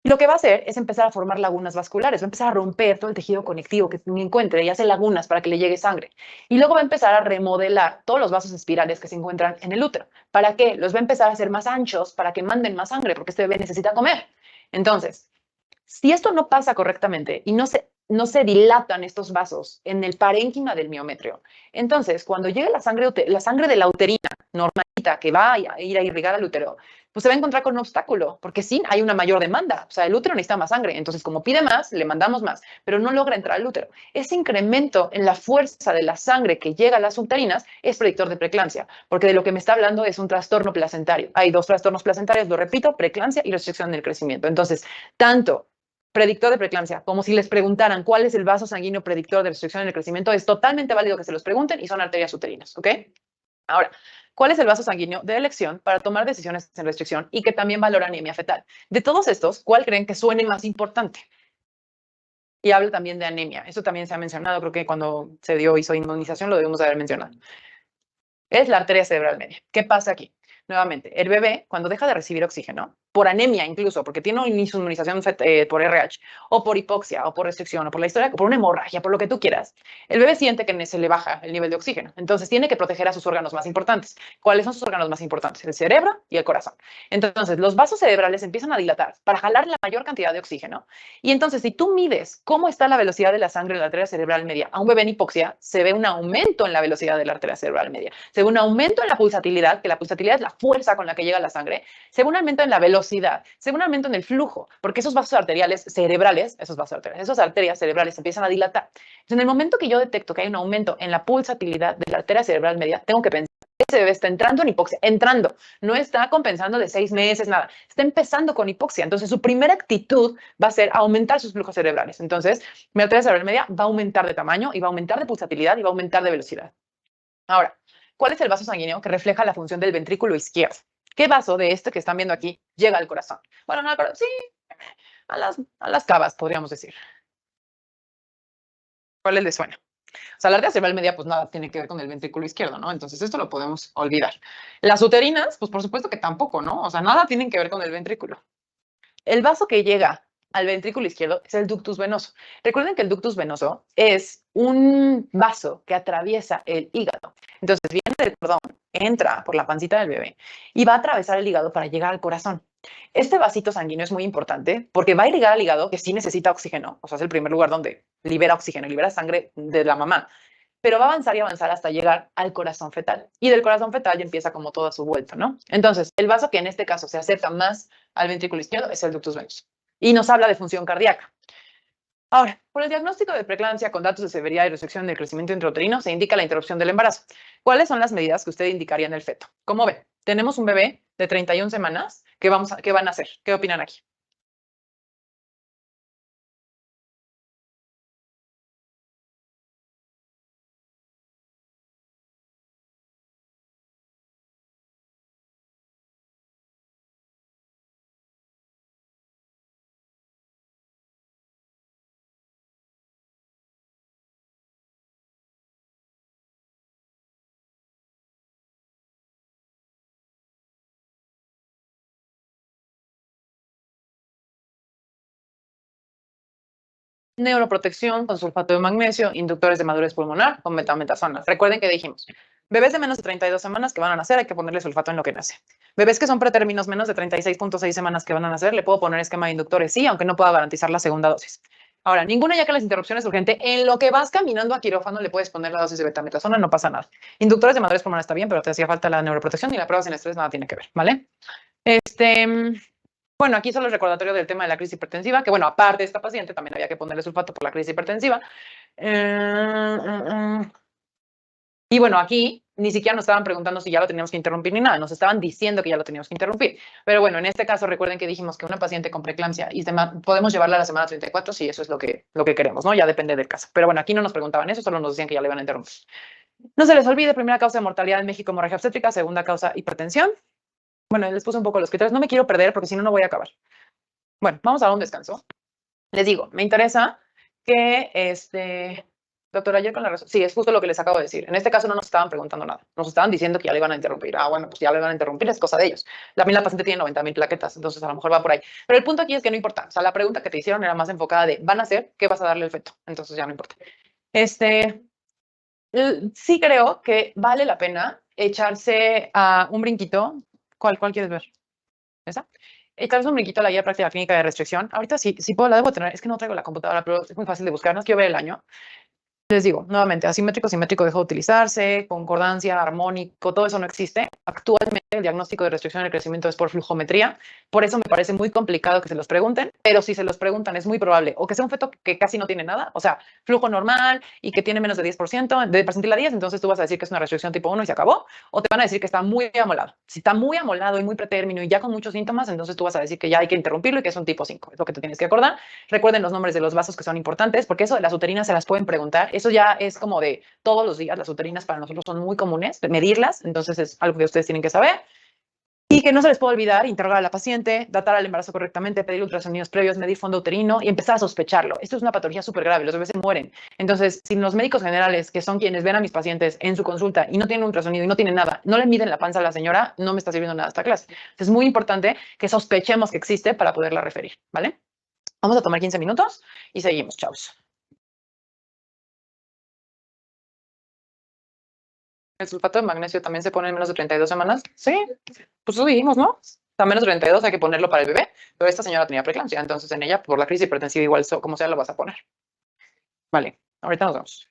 Y lo que va a hacer es empezar a formar lagunas vasculares, va a empezar a romper todo el tejido conectivo que encuentre y hace lagunas para que le llegue sangre. Y luego va a empezar a remodelar todos los vasos espirales que se encuentran en el útero. ¿Para qué? Los va a empezar a hacer más anchos para que manden más sangre, porque este bebé necesita comer. Entonces, si esto no pasa correctamente y no se dilatan estos vasos en el parénquima del miometrio, entonces cuando llegue la sangre de la uterina normalita que va a ir a irrigar al útero, pues se va a encontrar con un obstáculo, porque sí hay una mayor demanda. O sea, el útero necesita más sangre. Entonces, como pide más, le mandamos más, pero no logra entrar al útero. Ese incremento en la fuerza de la sangre que llega a las uterinas es predictor de preeclampsia, porque de lo que me está hablando es un trastorno placentario. Hay dos trastornos placentarios, lo repito, preeclampsia y restricción del crecimiento. Entonces, tanto predictor de preeclampsia, como si les preguntaran cuál es el vaso sanguíneo predictor de restricción del crecimiento, es totalmente válido que se los pregunten y son arterias uterinas, ¿ok? Ahora, ¿cuál es el vaso sanguíneo de elección para tomar decisiones en restricción y que también valora anemia fetal? De todos estos, ¿cuál creen que suene más importante? Y habla también de anemia. Eso también se ha mencionado, creo que cuando hizo inmunización lo debemos haber mencionado. Es la arteria cerebral media. ¿Qué pasa aquí? Nuevamente, el bebé, cuando deja de recibir oxígeno, por anemia incluso, porque tiene una inmunización por RH, o por hipoxia, o por restricción, o por la historia, o por una hemorragia, por lo que tú quieras, el bebé siente que se le baja el nivel de oxígeno. Entonces tiene que proteger a sus órganos más importantes. ¿Cuáles son sus órganos más importantes? El cerebro y el corazón. Entonces, los vasos cerebrales empiezan a dilatar para jalar la mayor cantidad de oxígeno. Y entonces, si tú mides cómo está la velocidad de la sangre en la arteria cerebral media a un bebé en hipoxia, se ve un aumento en la velocidad de la arteria cerebral media. Se ve un aumento en la pulsatilidad, que la pulsatilidad es la fuerza con la que llega la sangre. Se ve un aumento en la velocidad, se ve un aumento en el flujo, porque esos vasos arteriales cerebrales, esas arterias cerebrales empiezan a dilatar. Entonces, en el momento que yo detecto que hay un aumento en la pulsatilidad de la arteria cerebral media, tengo que pensar, ese bebé está entrando en hipoxia, no está compensando de 6 meses, nada, está empezando con hipoxia. Entonces, su primera actitud va a ser aumentar sus flujos cerebrales. Entonces, mi arteria cerebral media va a aumentar de tamaño y va a aumentar de pulsatilidad y va a aumentar de velocidad. Ahora, ¿cuál es el vaso sanguíneo que refleja la función del ventrículo izquierdo? ¿Qué vaso de este que están viendo aquí llega al corazón? Bueno, no al corazón, sí, a las cavas, podríamos decir. ¿Cuál les suena? O sea, la arteria cerebral media, pues nada tiene que ver con el ventrículo izquierdo, ¿no? Entonces, esto lo podemos olvidar. Las uterinas, pues por supuesto que tampoco, ¿no? O sea, nada tienen que ver con el ventrículo. El vaso que llega al ventrículo izquierdo es el ductus venoso. Recuerden que el ductus venoso es un vaso que atraviesa el hígado. Entonces viene del cordón, entra por la pancita del bebé y va a atravesar el hígado para llegar al corazón. Este vasito sanguíneo es muy importante porque va a irrigar al hígado, que sí necesita oxígeno, o sea, es el primer lugar donde libera oxígeno, libera sangre de la mamá, pero va a avanzar y avanzar hasta llegar al corazón fetal. Y del corazón fetal ya empieza como toda su vuelta, ¿no? Entonces, el vaso que en este caso se acerca más al ventrículo izquierdo es el ductus venoso. Y nos habla de función cardíaca. Ahora, por el diagnóstico de preeclampsia con datos de severidad y restricción del crecimiento intrauterino se indica la interrupción del embarazo. ¿Cuáles son las medidas que usted indicaría en el feto? Como ven, tenemos un bebé de 31 semanas. ¿Qué van a hacer? ¿Qué opinan aquí? neuroprotección con sulfato de magnesio, inductores de madurez pulmonar con betametazonas. Recuerden que dijimos, bebés de menos de 32 semanas que van a nacer, hay que ponerle sulfato en lo que nace. Bebés que son pretérminos menos de 36.6 semanas que van a nacer, le puedo poner esquema de inductores, sí, aunque no pueda garantizar la segunda dosis. Ahora, ninguna ya que las interrupciones urgentes, en lo que vas caminando a quirófano le puedes poner la dosis de betametasona, no pasa nada. Inductores de madurez pulmonar está bien, pero te hacía falta la neuroprotección y la prueba sin estrés nada tiene que ver, ¿vale? Bueno, aquí solo el recordatorio del tema de la crisis hipertensiva, que bueno, aparte de esta paciente, también había que ponerle sulfato por la crisis hipertensiva. Y bueno, aquí ni siquiera nos estaban preguntando si ya lo teníamos que interrumpir ni nada, nos estaban diciendo que ya lo teníamos que interrumpir. Pero bueno, en este caso recuerden que dijimos que una paciente con preeclampsia y podemos llevarla a la semana 34 si eso es lo que queremos, ¿no? Ya depende del caso. Pero bueno, aquí no nos preguntaban eso, solo nos decían que ya le iban a interrumpir. No se les olvide, primera causa de mortalidad en México, hemorragia obstétrica, segunda causa, hipertensión. Bueno, les puse un poco los criterios, no me quiero perder porque si no, no voy a acabar. Bueno, vamos a dar un descanso. Les digo, me interesa que doctora, ayer con la razón. Sí, es justo lo que les acabo de decir. En este caso no nos estaban preguntando nada. Nos estaban diciendo que ya le iban a interrumpir. Ah, bueno, pues ya le van a interrumpir, es cosa de ellos. La paciente tiene 90,000 plaquetas, entonces a lo mejor va por ahí. Pero el punto aquí es que no importa. O sea, la pregunta que te hicieron era más enfocada de, ¿van a hacer? ¿Qué vas a darle al feto? Entonces ya no importa. Sí creo que vale la pena echarse a un brinquito. ¿Cuál quieres ver? ¿Esa? Echarse un brinquito a la guía práctica clínica de restricción. Ahorita sí puedo, la debo tener. Es que no traigo la computadora, pero es muy fácil de buscar. No quiero ver el año. Les digo, nuevamente, asimétrico, simétrico dejó de utilizarse, concordancia, armónico, todo eso no existe. Actualmente el diagnóstico de restricción del crecimiento es por flujometría, por eso me parece muy complicado que se los pregunten, pero si se los preguntan es muy probable o que sea un feto que casi no tiene nada, o sea, flujo normal y que tiene menos de 10%, de percentil a 10, entonces tú vas a decir que es una restricción tipo 1 y se acabó, o te van a decir que está muy amolado. Si está muy amolado y muy pretérmino y ya con muchos síntomas, entonces tú vas a decir que ya hay que interrumpirlo y que es un tipo 5, es lo que te tienes que acordar. Recuerden los nombres de los vasos que son importantes, porque eso de las uterinas se las pueden preguntar. Eso ya es como de todos los días. Las uterinas para nosotros son muy comunes, medirlas, entonces es algo que ustedes tienen que saber. Y que no se les puede olvidar interrogar a la paciente, datar al embarazo correctamente, pedir ultrasonidos previos, medir fondo uterino y empezar a sospecharlo. Esto es una patología súper grave, los bebés se mueren. Entonces, si los médicos generales, que son quienes ven a mis pacientes en su consulta y no tienen ultrasonido y no tienen nada, no le miden la panza a la señora, no me está sirviendo nada esta clase. Es muy importante que sospechemos que existe para poderla referir, ¿vale? Vamos a tomar 15 minutos y seguimos, chavos. El sulfato de magnesio también se pone en menos de 32 semanas. Sí, pues subimos, ¿no? A menos de 32 hay que ponerlo para el bebé, pero esta señora tenía preeclampsia, entonces en ella, por la crisis hipertensiva, igual como sea, lo vas a poner. Vale, ahorita nos vemos.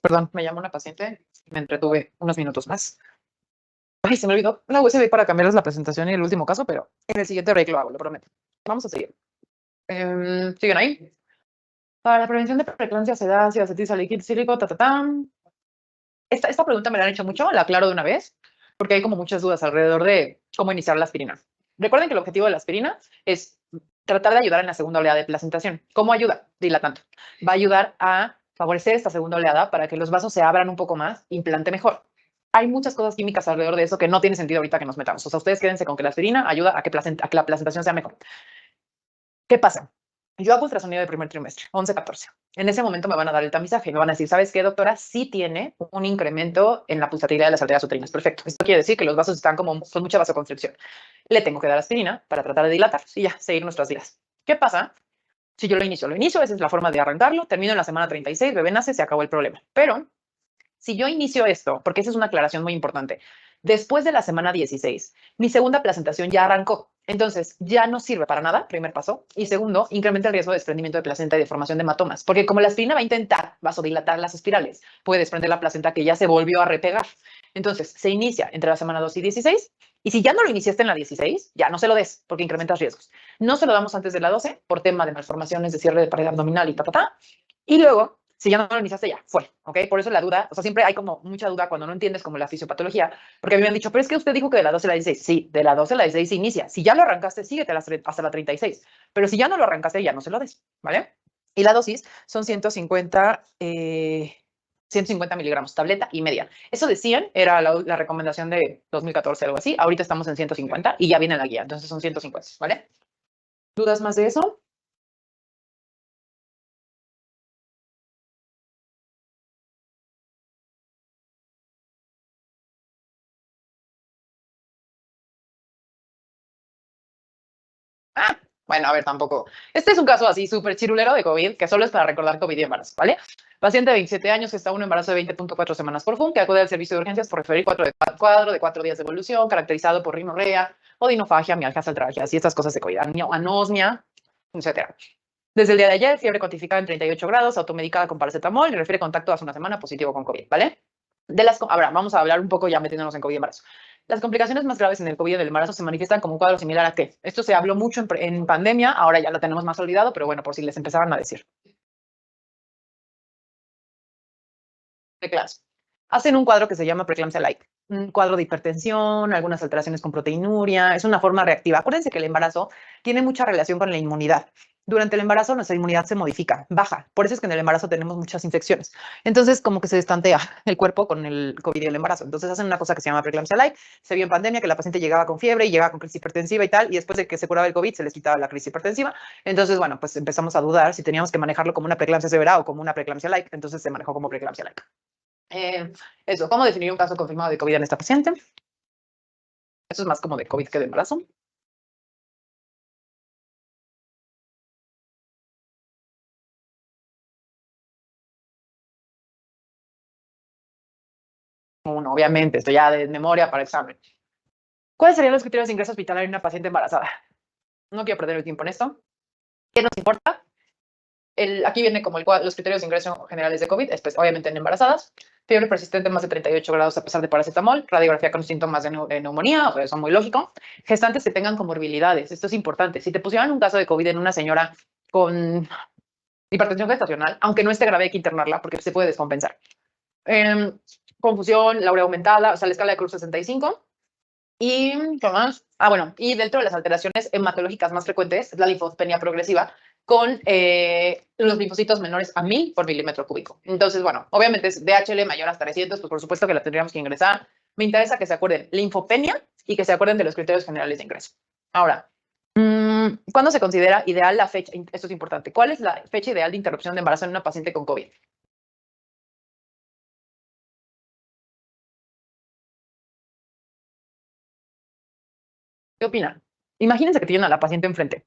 Perdón, me llamó una paciente y me entretuve unos minutos más. Ay, se me olvidó la USB para cambiarles la presentación y el último caso, pero en el siguiente break lo hago, lo prometo. Vamos a seguir. ¿Siguen ahí? Para la prevención de preeclampsia, sedacia, acetilsalicílico, Esta pregunta me la han hecho mucho, la aclaro de una vez, porque hay como muchas dudas alrededor de cómo iniciar la aspirina. Recuerden que el objetivo de la aspirina es tratar de ayudar en la segunda oleada de placentación. ¿Cómo ayuda? Dilatando. Va a ayudar a favorecer esta segunda oleada para que los vasos se abran un poco más, implante mejor. Hay muchas cosas químicas alrededor de eso que no tiene sentido ahorita que nos metamos. O sea, ustedes quédense con que la aspirina ayuda a que la placentación sea mejor. ¿Qué pasa? Yo hago ultrasonido de primer trimestre, 11-14. En ese momento me van a dar el tamizaje y me van a decir, ¿sabes qué, doctora? Sí tiene un incremento en la pulsatilidad de las arterias uterinas. Perfecto. Esto quiere decir que los vasos están como con mucha vasoconstricción. Le tengo que dar aspirina para tratar de dilatar y ya, seguir nuestras vidas. ¿Qué pasa? Si yo lo inicio, esa es la forma de arrancarlo, termino en la semana 36, bebé nace, se acabó el problema. Pero si yo inicio esto, porque esa es una aclaración muy importante, después de la semana 16, mi segunda placentación ya arrancó. Entonces, ya no sirve para nada, primer paso. Y segundo, incrementa el riesgo de desprendimiento de placenta y de formación de hematomas. Porque como la aspirina va a intentar vasodilatar las espirales, puede desprender la placenta que ya se volvió a repegar. Entonces, se inicia entre la semana 2 y 16. Y si ya no lo iniciaste en la 16, ya no se lo des, porque incrementas riesgos. No se lo damos antes de la 12 por tema de malformaciones de cierre de pared abdominal y Y luego, si ya no lo iniciaste, ya fue, ¿ok? Por eso la duda, o sea, siempre hay como mucha duda cuando no entiendes como la fisiopatología, porque a mí me han dicho, pero es que usted dijo que de la 12 a la 16. Sí, de la 12 a la 16 se inicia. Si ya lo arrancaste, síguete hasta la 36. Pero si ya no lo arrancaste, ya no se lo des, ¿vale? Y la dosis son 150 miligramos, tableta y media. Eso decían, era la recomendación de 2014, algo así. Ahorita estamos en 150 y ya viene la guía, entonces son 150, ¿vale? ¿Dudas más de eso? Ah, bueno, a ver, tampoco. Este es un caso así súper chirulero de COVID, que solo es para recordar COVID y embarazo, ¿vale? Paciente de 27 años que está en un embarazo de 20.4 semanas por FUN, que acude al servicio de urgencias por referir cuadro de 4 días de evolución, caracterizado por rinorrea, odinofagia, mialgias, altralgias y estas cosas de COVID, anosmia, etcétera. Desde el día de ayer, fiebre cuantificada en 38 grados, automedicada con paracetamol y refiere contacto hace una semana positivo con COVID, ¿vale? Ahora, vamos a hablar un poco ya metiéndonos en COVID y embarazo. Las complicaciones más graves en el COVID del embarazo se manifiestan como un cuadro similar a qué. Esto se habló mucho en pandemia, ahora ya lo tenemos más olvidado, pero bueno, por si les empezaban a decir. De clase. Hacen un cuadro que se llama preeclampsia light, un cuadro de hipertensión, algunas alteraciones con proteinuria, es una forma reactiva. Acuérdense que el embarazo tiene mucha relación con la inmunidad. Durante el embarazo nuestra inmunidad se modifica, baja. Por eso es que en el embarazo tenemos muchas infecciones. Entonces, como que se destantea el cuerpo con el COVID y el embarazo. Entonces, hacen una cosa que se llama preeclampsia light. Se vio en pandemia que la paciente llegaba con fiebre y llegaba con crisis hipertensiva y tal, y después de que se curaba el COVID se les quitaba la crisis hipertensiva. Entonces, bueno, pues empezamos a dudar si teníamos que manejarlo como una preeclampsia severa o como una preeclampsia light. Entonces, se manejó como preeclampsia light. Eso, ¿cómo definir un caso confirmado de COVID en esta paciente? Eso es más como de COVID que de embarazo. Uno, obviamente, esto ya de memoria para examen. ¿Cuáles serían los criterios de ingreso hospitalario en una paciente embarazada? No quiero perder el tiempo en esto. ¿Qué nos importa? Aquí viene como los criterios de ingreso generales de COVID, obviamente en embarazadas, fiebre persistente más de 38 grados a pesar de paracetamol, radiografía con síntomas de neumonía, eso es muy lógico, gestantes que tengan comorbilidades, esto es importante. Si te pusieran un caso de COVID en una señora con hipertensión gestacional, aunque no esté grave, hay que internarla porque se puede descompensar. Eh, Confusión, la urea aumentada, o sea, la escala de Cruz 65. ¿Y qué más? Bueno, y dentro de las alteraciones hematológicas más frecuentes es la linfopenia progresiva con los linfocitos menores a 1000 por milímetro cúbico. Entonces, bueno, obviamente es DHL mayor hasta 300, pues por supuesto que la tendríamos que ingresar. Me interesa que se acuerden linfopenia y que se acuerden de los criterios generales de ingreso. Ahora, ¿cuándo se considera ideal la fecha? Esto es importante. ¿Cuál es la fecha ideal de interrupción de embarazo en una paciente con COVID? ¿Qué opinan? Imagínense que tienen a la paciente enfrente.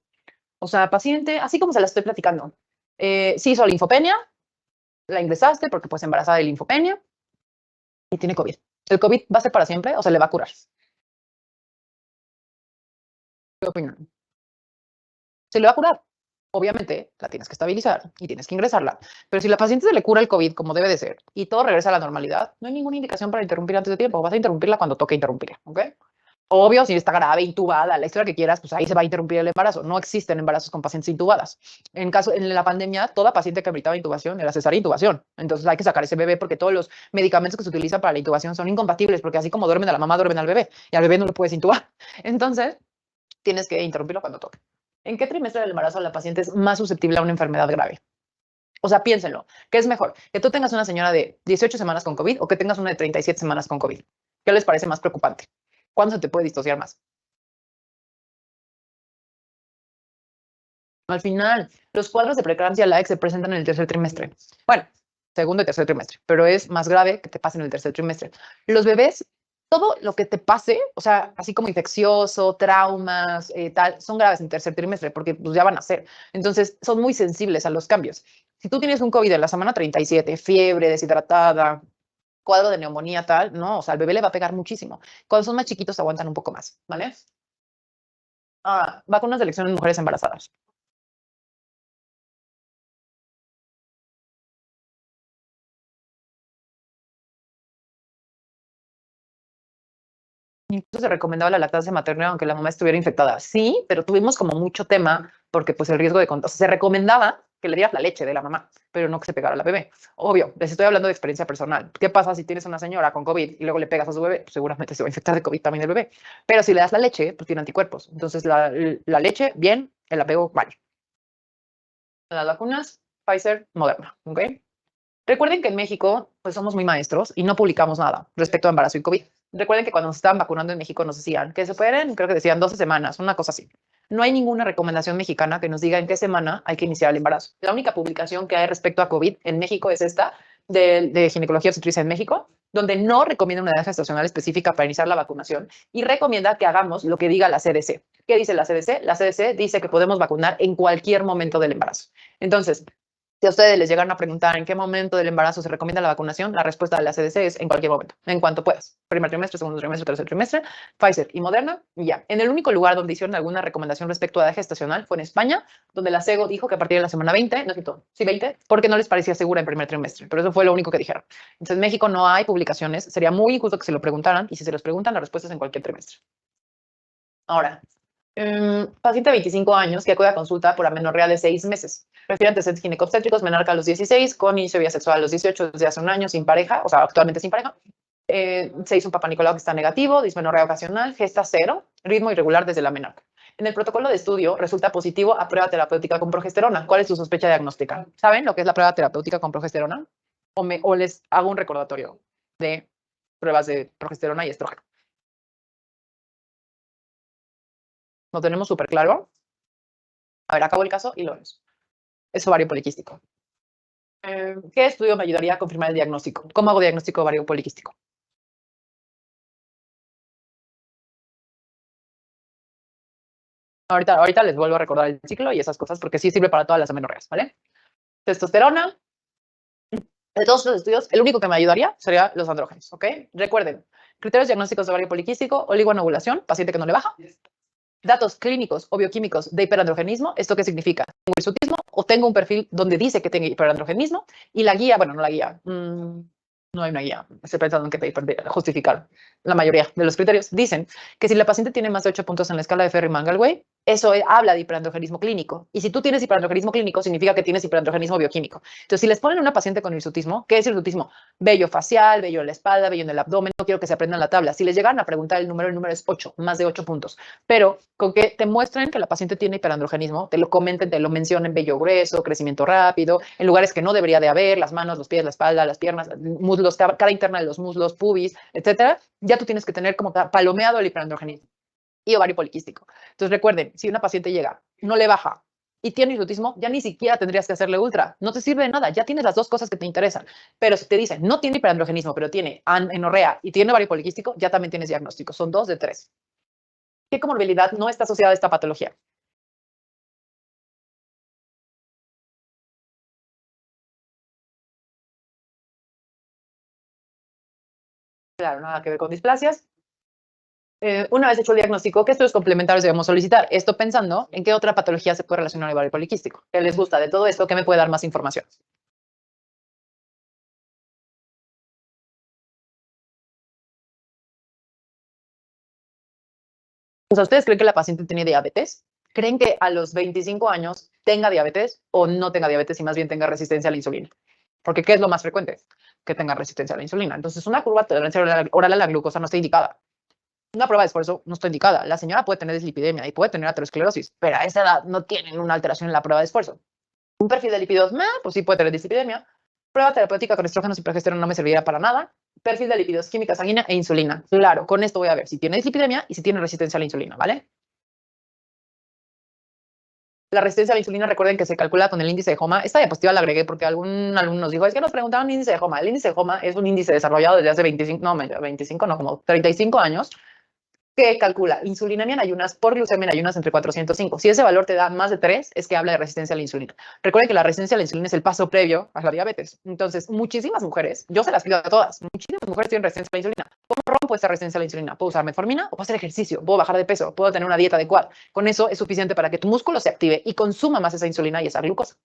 O sea, paciente, así como se la estoy platicando. Sí hizo linfopenia, la ingresaste porque pues embarazada de linfopenia y tiene COVID. ¿El COVID va a ser para siempre o se le va a curar? ¿Qué opinan? Se le va a curar. Obviamente la tienes que estabilizar y tienes que ingresarla, pero si la paciente se le cura el COVID como debe de ser y todo regresa a la normalidad, no hay ninguna indicación para interrumpir antes de tiempo. Vas a interrumpirla cuando toque interrumpirla, ¿ok? Obvio, si está grave, intubada, la historia que quieras, pues ahí se va a interrumpir el embarazo. No existen embarazos con pacientes intubadas. En la pandemia, toda paciente que ameritaba intubación era cesárea intubación. Entonces hay que sacar ese bebé porque todos los medicamentos que se utilizan para la intubación son incompatibles porque así como duermen a la mamá, duermen al bebé y al bebé no lo puedes intubar. Entonces tienes que interrumpirlo cuando toque. ¿En qué trimestre del embarazo la paciente es más susceptible a una enfermedad grave? O sea, piénsenlo. ¿Qué es mejor? ¿Que tú tengas una señora de 18 semanas con COVID o que tengas una de 37 semanas con COVID? ¿Qué les parece más preocupante? ¿Cuándo se te puede disociar más? Al final, los cuadros de preeclampsia light se presentan en el tercer trimestre. Bueno, segundo y tercer trimestre, pero es más grave que te pase en el tercer trimestre. Los bebés, todo lo que te pase, o sea, así como infeccioso, traumas, tal, son graves en tercer trimestre porque pues, ya van a ser. Entonces, son muy sensibles a los cambios. Si tú tienes un COVID en la semana 37, fiebre, deshidratada, cuadro de neumonía, tal, no, o sea, al bebé le va a pegar muchísimo. Cuando son más chiquitos, aguantan un poco más, ¿vale? Vacunas de elección en mujeres embarazadas. Incluso se recomendaba la lactancia materna aunque la mamá estuviera infectada. Sí, pero tuvimos como mucho tema porque pues el riesgo de contagio, o sea, se recomendaba que le dieras la leche de la mamá, pero no que se pegara a la bebé. Obvio, les estoy hablando de experiencia personal. ¿Qué pasa si tienes una señora con COVID y luego le pegas a su bebé? Pues seguramente se va a infectar de COVID también el bebé. Pero si le das la leche, pues tiene anticuerpos. Entonces la leche, bien, el apego, vale. Las vacunas, Pfizer, Moderna, ¿ok? Recuerden que en México, pues somos muy maestros y no publicamos nada respecto a embarazo y COVID. Recuerden que cuando nos estaban vacunando en México nos decían que se pueden, creo que decían 12 semanas, una cosa así. No hay ninguna recomendación mexicana que nos diga en qué semana hay que iniciar el embarazo. La única publicación que hay respecto a COVID en México es esta de Ginecología Obstetricia en México, donde no recomienda una edad gestacional específica para iniciar la vacunación y recomienda que hagamos lo que diga la CDC. ¿Qué dice la CDC? La CDC dice que podemos vacunar en cualquier momento del embarazo. Entonces, si a ustedes les llegaron a preguntar en qué momento del embarazo se recomienda la vacunación, la respuesta de la CDC es en cualquier momento, en cuanto puedas. Primer trimestre, segundo trimestre, tercer trimestre, Pfizer y Moderna, y ya. En el único lugar donde hicieron alguna recomendación respecto a edad gestacional fue en España, donde la SEGO dijo que a partir de la semana 20, no cierto, sí 20, porque no les parecía segura en primer trimestre, pero eso fue lo único que dijeron. Entonces en México no hay publicaciones, sería muy injusto que se lo preguntaran, y si se los preguntan, la respuesta es en cualquier trimestre. Ahora, paciente de 25 años que acude a consulta por amenorrea de 6 meses. Refiere antecedentes ginecobstétricos, menarca a los 16, con inicio de vida sexual a los 18, desde hace un año, sin pareja, o sea, actualmente sin pareja. Se hizo un Papá Nicolau que está negativo, dismenorrea ocasional, gesta cero, ritmo irregular desde la menarca. En el protocolo de estudio resulta positivo a prueba terapéutica con progesterona. ¿Cuál es su sospecha diagnóstica? ¿Saben lo que es la prueba terapéutica con progesterona? O les hago un recordatorio de pruebas de progesterona y estrógeno. ¿Lo tenemos súper claro? A ver, acabo el caso y lo vemos. Es ovario poliquístico. ¿Qué estudio me ayudaría a confirmar el diagnóstico? ¿Cómo hago diagnóstico de ovario poliquístico? Ahorita les vuelvo a recordar el ciclo y esas cosas porque sí sirve para todas las amenorreas, ¿vale? Testosterona, de todos los estudios, el único que me ayudaría sería los andrógenos, ¿ok? Recuerden, criterios diagnósticos de ovario poliquístico, oligoanovulación, paciente que no le baja, datos clínicos o bioquímicos de hiperandrogenismo, ¿esto qué significa? Tengo hirsutismo o tengo un perfil donde dice que tengo hiperandrogenismo y la guía, bueno, no la guía, no hay una guía, estoy pensando en qué paper justificar. La mayoría de los criterios dicen que si la paciente tiene más de 8 puntos en la escala de Ferry-Mangalway, eso habla de hiperandrogenismo clínico. Y si tú tienes hiperandrogenismo clínico, significa que tienes hiperandrogenismo bioquímico. Entonces, si les ponen una paciente con hirsutismo, ¿qué es hirsutismo? Vello facial, vello en la espalda, vello en el abdomen, no quiero que se aprendan la tabla. Si les llegan a preguntar el número es 8, más de 8 puntos. Pero con que te muestren que la paciente tiene hiperandrogenismo, te lo comenten, te lo mencionen, vello grueso, crecimiento rápido, en lugares que no debería de haber, las manos, los pies, la espalda, las piernas, muslos, cada interna de los muslos, pubis, etcétera, ya tú tienes que tener como palomeado el hiperandrogenismo y ovario poliquístico. Entonces recuerden, si una paciente llega, no le baja y tiene hirsutismo, ya ni siquiera tendrías que hacerle ultra. No te sirve de nada, ya tienes las dos cosas que te interesan. Pero si te dicen, no tiene hiperandrogenismo, pero tiene amenorrea y tiene ovario poliquístico, ya también tienes diagnóstico. Son 2 de 3. ¿Qué comorbilidad no está asociada a esta patología? Claro, nada que ver con displasias. Una vez hecho el diagnóstico, ¿qué estudios complementarios debemos solicitar? Esto pensando en qué otra patología se puede relacionar al ovario poliquístico. ¿Qué les gusta de todo esto? ¿Qué me puede dar más información? O sea, ¿ustedes creen que la paciente tiene diabetes? ¿Creen que a los 25 años tenga diabetes o no tenga diabetes y más bien tenga resistencia a la insulina? Porque ¿qué es lo más frecuente? Que tenga resistencia a la insulina. Entonces, una curva de tolerancia oral a la glucosa no está indicada. Una prueba de esfuerzo no está indicada. La señora puede tener dislipidemia y puede tener aterosclerosis, pero a esa edad no tienen una alteración en la prueba de esfuerzo. Un perfil de lípidos, pues sí puede tener dislipidemia. Prueba terapéutica con estrógenos y progesterona no me serviría para nada. Perfil de lípidos, química sanguínea e insulina. Claro, con esto voy a ver si tiene dislipidemia y si tiene resistencia a la insulina, ¿vale? La resistencia a la insulina, recuerden que se calcula con el índice de HOMA. Esta diapositiva la agregué porque algún alumno nos dijo, es que nos preguntaban índice de HOMA. El índice de HOMA es un índice desarrollado desde hace 25, no, 25, no, como 35 años, que calcula insulinemia en ayunas por glucemia en ayunas entre 405. Si ese valor te da más de 3, es que habla de resistencia a la insulina. Recuerden que la resistencia a la insulina es el paso previo a la diabetes. Entonces, muchísimas mujeres, yo se las pido a todas, muchísimas mujeres tienen resistencia a la insulina. ¿Cómo rompo esta resistencia a la insulina? Puedo usar metformina o puedo hacer ejercicio, puedo bajar de peso, puedo tener una dieta adecuada. Con eso es suficiente para que tu músculo se active y consuma más esa insulina y esa glucosa.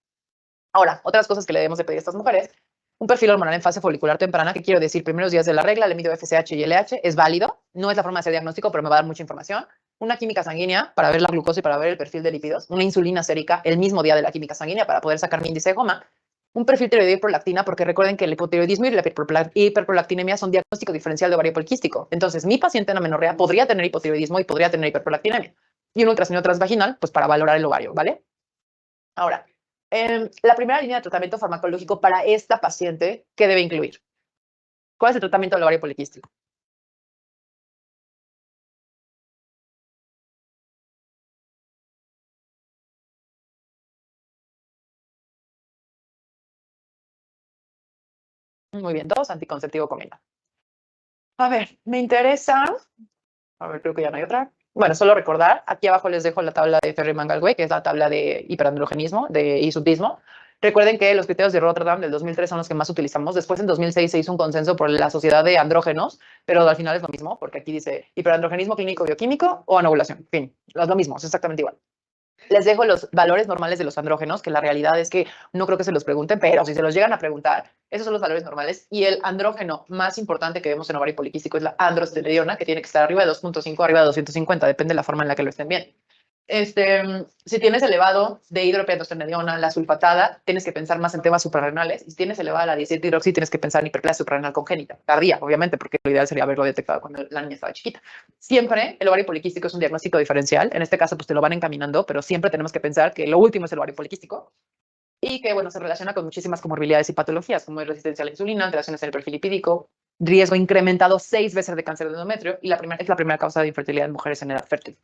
Ahora, otras cosas que le debemos de pedir a estas mujeres, un perfil hormonal en fase folicular temprana, que quiero decir, primeros días de la regla, le mido FSH y LH, es válido, no es la forma de hacer diagnóstico, pero me va a dar mucha información. Una química sanguínea para ver la glucosa y para ver el perfil de lípidos, una insulina sérica el mismo día de la química sanguínea para poder sacar mi índice de HOMA, un perfil tiroideo y prolactina, porque recuerden que el hipotiroidismo y la hiperprolactinemia son diagnóstico diferencial de ovario poliquístico. Entonces, mi paciente en amenorrea podría tener hipotiroidismo y podría tener hiperprolactinemia. Y un ultrasonido transvaginal, pues para valorar el ovario, ¿vale? Ahora, la primera línea de tratamiento farmacológico para esta paciente, ¿qué debe incluir? ¿Cuál es el tratamiento del ovario poliquístico? Muy bien, dos, anticonceptivo combinado. A ver, me interesa, a ver, creo que ya no hay otra. Bueno, solo recordar, aquí abajo les dejo la tabla de Ferry-Mangalway, que es la tabla de hiperandrogenismo, de hirsutismo. Recuerden que los criterios de Rotterdam del 2003 son los que más utilizamos. Después, en 2006, se hizo un consenso por la Sociedad de Andrógenos, pero al final es lo mismo, porque aquí dice hiperandrogenismo clínico bioquímico o anovulación. Fin, es lo mismo, es exactamente igual. Les dejo los valores normales de los andrógenos, que la realidad es que no creo que se los pregunten, pero si se los llegan a preguntar, esos son los valores normales. Y el andrógeno más importante que vemos en ovario poliquístico es la androstenediona, que tiene que estar arriba de 2.5, arriba de 250, depende de la forma en la que lo estén bien. Si tienes elevado de hidropiandrostenediona, la sulfatada, tienes que pensar más en temas suprarrenales. Y si tienes elevada la 17 hidroxi, tienes que pensar en hiperplasia suprarrenal congénita, tardía, obviamente, porque lo ideal sería haberlo detectado cuando la niña estaba chiquita. Siempre el ovario poliquístico es un diagnóstico diferencial. En este caso, pues te lo van encaminando, pero siempre tenemos que pensar que lo último es el ovario poliquístico y que, bueno, se relaciona con muchísimas comorbilidades y patologías, como resistencia a la insulina, alteraciones en el perfil lipídico, riesgo incrementado 6 veces de cáncer de endometrio y es la primera causa de infertilidad en mujeres en edad fértil.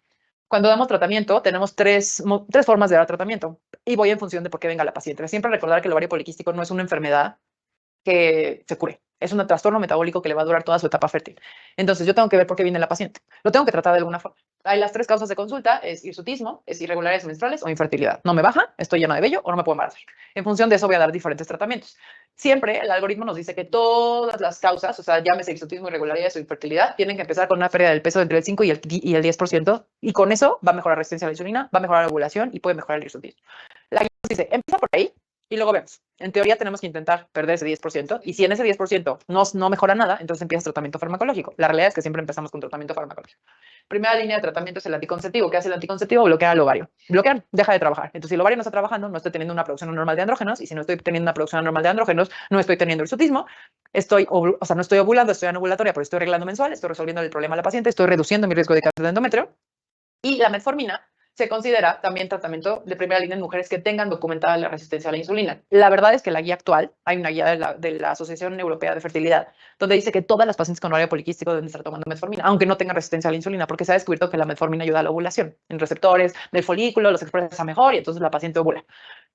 Cuando damos tratamiento, tenemos tres formas de dar tratamiento y voy en función de por qué venga la paciente. Siempre recordar que el ovario poliquístico no es una enfermedad que se cure. Es un trastorno metabólico que le va a durar toda su etapa fértil. Entonces, yo tengo que ver por qué viene la paciente. Lo tengo que tratar de alguna forma. Hay las tres causas de consulta, es hirsutismo, es irregularidades menstruales o infertilidad. No me baja, estoy llena de vello o no me puedo embarazar. En función de eso voy a dar diferentes tratamientos. Siempre el algoritmo nos dice que todas las causas, o sea, llámese hirsutismo, irregularidades o infertilidad, tienen que empezar con una pérdida del peso entre el 5 y el 10%, y con eso va a mejorar la resistencia a la insulina, va a mejorar la ovulación y puede mejorar el hirsutismo. La guía nos dice, empieza por ahí y luego vemos. En teoría tenemos que intentar perder ese 10%, y si en ese 10% no mejora nada, entonces empieza tratamiento farmacológico. La realidad es que siempre empezamos con tratamiento farmacológico. Primera línea de tratamiento es el anticonceptivo. ¿Qué hace el anticonceptivo? Bloquea el ovario. Bloquear, deja de trabajar. Entonces, si el ovario no está trabajando, no estoy teniendo una producción normal de andrógenos, y si no estoy teniendo una producción normal de andrógenos, no estoy teniendo hirsutismo, no estoy ovulando, estoy anovulatoria, pero estoy arreglando mensual, estoy resolviendo el problema a la paciente, estoy reduciendo mi riesgo de cáncer de endometrio. Y la metformina se considera también tratamiento de primera línea en mujeres que tengan documentada la resistencia a la insulina. La verdad es que la guía actual, hay una guía de la Asociación Europea de Fertilidad, donde dice que todas las pacientes con ovario poliquístico deben estar tomando metformina, aunque no tengan resistencia a la insulina, porque se ha descubierto que la metformina ayuda a la ovulación. En receptores del folículo los expresa mejor y entonces la paciente ovula.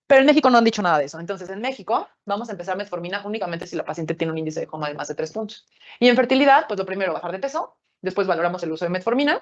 Pero en México no han dicho nada de eso. Entonces, en México vamos a empezar metformina únicamente si la paciente tiene un índice de HOMA de más de 3 puntos. Y en fertilidad, pues lo primero, bajar de peso. Después valoramos el uso de metformina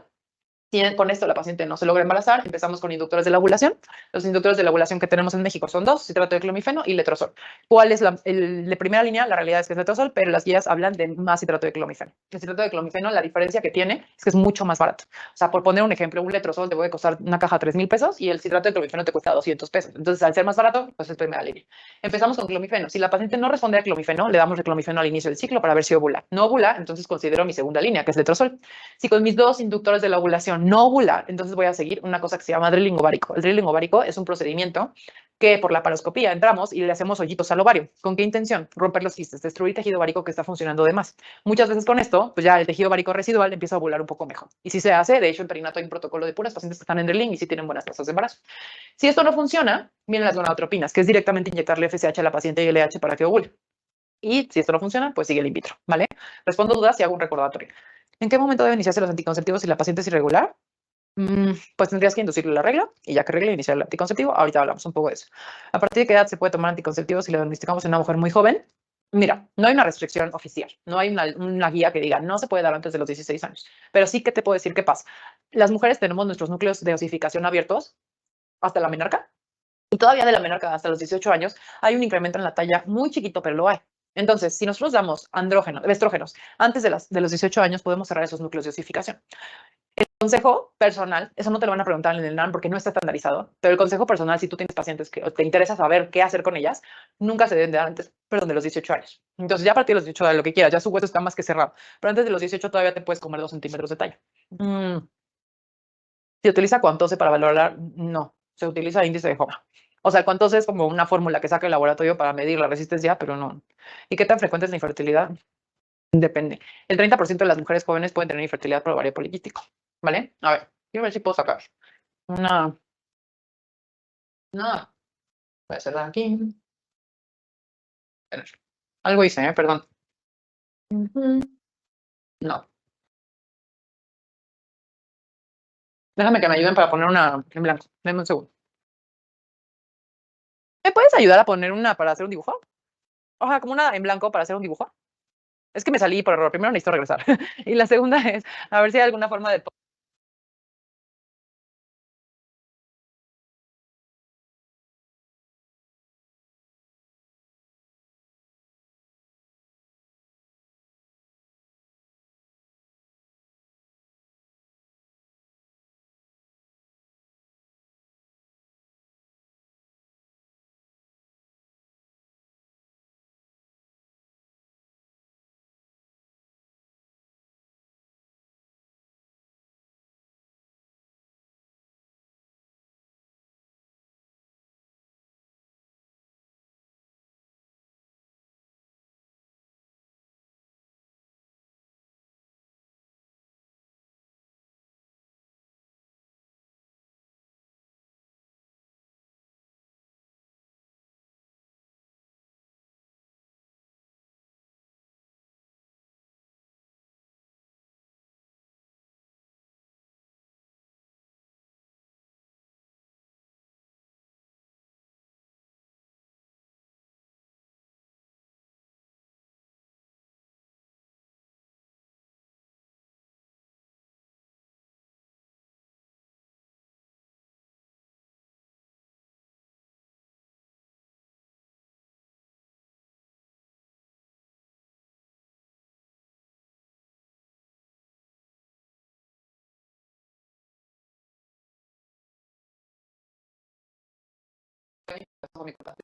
Si con esto la paciente no se logra embarazar, empezamos con inductores de la ovulación. Los inductores de la ovulación que tenemos en México son dos, citrato de clomifeno y letrozol. ¿Cuál es de primera línea? La realidad es que es letrozol, pero las guías hablan de más citrato de clomifeno. El citrato de clomifeno, la diferencia que tiene es que es mucho más barato. O sea, por poner un ejemplo, un letrozol te puede costar una caja 3,000 pesos y el citrato de clomifeno te cuesta 200 pesos. Entonces, al ser más barato, pues es primera línea. Empezamos con clomifeno. Si la paciente no responde a clomifeno, le damos el clomifeno al inicio del ciclo para ver si ovula. No ovula, entonces considero mi segunda línea, que es letrozol. Si con mis dos inductores de la ovulación no ovula, entonces voy a seguir una cosa que se llama drilling ovárico. El drilling ovárico es un procedimiento que por la paroscopía entramos y le hacemos hoyitos al ovario. ¿Con qué intención? Romper los quistes, destruir tejido ovárico que está funcionando de más. Muchas veces con esto, pues ya el tejido ovárico residual empieza a ovular un poco mejor. Y si se hace, de hecho, en perinato hay un protocolo de puras pacientes que están en drilling y sí tienen buenas tasas de embarazo. Si esto no funciona, vienen las gonadotropinas, que es directamente inyectarle FSH a la paciente y LH para que ovule. Y si esto no funciona, pues sigue el in vitro, ¿vale? Respondo dudas y hago un recordatorio. ¿En qué momento deben iniciarse los anticonceptivos si la paciente es irregular? Pues tendrías que inducirle la regla y ya que regla iniciar el anticonceptivo. Ahorita hablamos un poco de eso. ¿A partir de qué edad se puede tomar anticonceptivos si lo diagnosticamos en una mujer muy joven? Mira, no hay una restricción oficial, no hay una guía que diga no se puede dar antes de los 16 años, pero sí que te puedo decir qué pasa. Las mujeres tenemos nuestros núcleos de osificación abiertos hasta la menarca y todavía de la menarca hasta los 18 años hay un incremento en la talla muy chiquito, pero lo hay. Entonces, si nosotros damos estrógenos antes de los 18 años, podemos cerrar esos núcleos de osificación. Consejo personal, eso no te lo van a preguntar en el NAM porque no está estandarizado, pero el consejo personal, si tú tienes pacientes que te interesa saber qué hacer con ellas, nunca se deben de dar antes, perdón, de los 18 años. Entonces, ya a partir de los 18, de lo que quieras, ya su hueso está más que cerrado, pero antes de los 18 todavía te puedes comer 2 centímetros de talla. ¿Se utiliza Cuantose para valorar? No, se utiliza índice de Homa. O sea, el Cuantose es como una fórmula que saca el laboratorio para medir la resistencia, pero no. ¿Y qué tan frecuente es la infertilidad? Depende. El 30% de las mujeres jóvenes pueden tener infertilidad por ovario poliquístico, ¿vale? A ver, quiero ver si puedo sacar una. No, voy a cerrar aquí. Algo hice, perdón. No. Déjame que me ayuden para poner una en blanco. Dame un segundo. ¿Me puedes ayudar a poner una para hacer un dibujo? Ojalá, como una en blanco para hacer un dibujo. Es que me salí por error. Primero necesito regresar. Y la segunda es a ver si hay alguna forma de.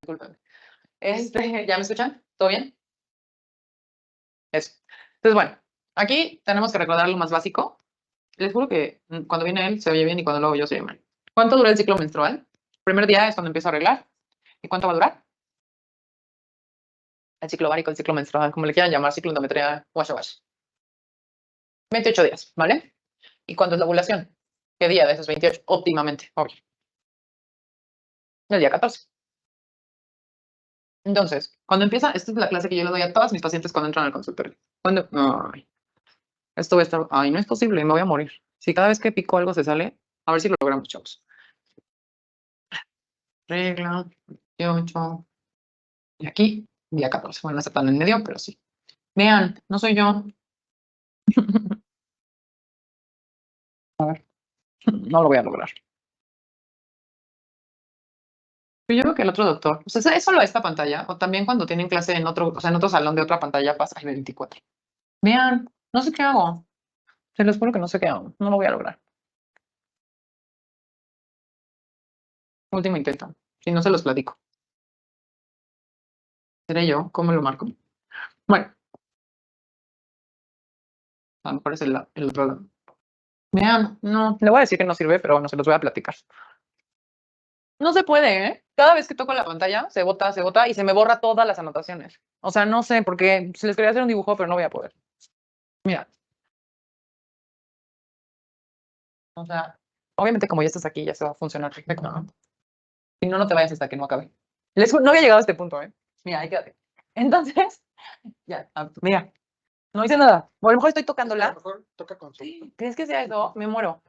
Disculpen. ¿Ya me escuchan? ¿Todo bien? Eso. Entonces, bueno, aquí tenemos que recordar lo más básico. Les juro que cuando viene él se oye bien y cuando luego yo se oye mal. ¿Cuánto dura el ciclo menstrual? El primer día es cuando empiezo a arreglar. ¿Y cuánto va a durar? El ciclo ovárico, el ciclo menstrual, como le quieran llamar, ciclo endometrial, wash wash. 28 días, ¿vale? ¿Y cuándo es la ovulación? ¿Qué día de esos 28? Óptimamente, obvio. El día 14. Entonces, cuando empieza, esta es la clase que yo le doy a todas mis pacientes cuando entran al consultorio. Cuando, ay, esto va a estar, ay, no es posible, me voy a morir. Si cada vez que pico algo se sale, a ver si lo logramos, chavos. Regla, 28. Y aquí, día 14. Bueno, no está tan en medio, pero sí. Vean, no soy yo. A ver. No lo voy a lograr. Pero yo creo que el otro doctor, o sea, es solo esta pantalla, o también cuando tienen clase en otro, o sea, en otro salón de otra pantalla pasa el 24. Vean, no sé qué hago. Se los juro que no sé qué hago. No lo voy a lograr. Último intento. Si no se los platico. ¿Seré yo? ¿Cómo lo marco? Bueno, a lo mejor es el otro lado. Vean, no, le voy a decir que no sirve, pero bueno, se los voy a platicar. No se puede, ¿eh? Cada vez que toco la pantalla, se bota y se me borra todas las anotaciones. O sea, no sé, porque si les quería hacer un dibujo, pero no voy a poder. Mira, o sea, obviamente como ya estás aquí, ya se va a funcionar perfecto, ¿no? Si no, no te vayas hasta que no acabe. No había llegado a este punto, ¿eh? Mira, ahí quédate. Entonces, ya, mira, no hice nada. O a lo mejor estoy A lo tocándola. mejor toca con su. ¿Crees que sea eso? Me muero.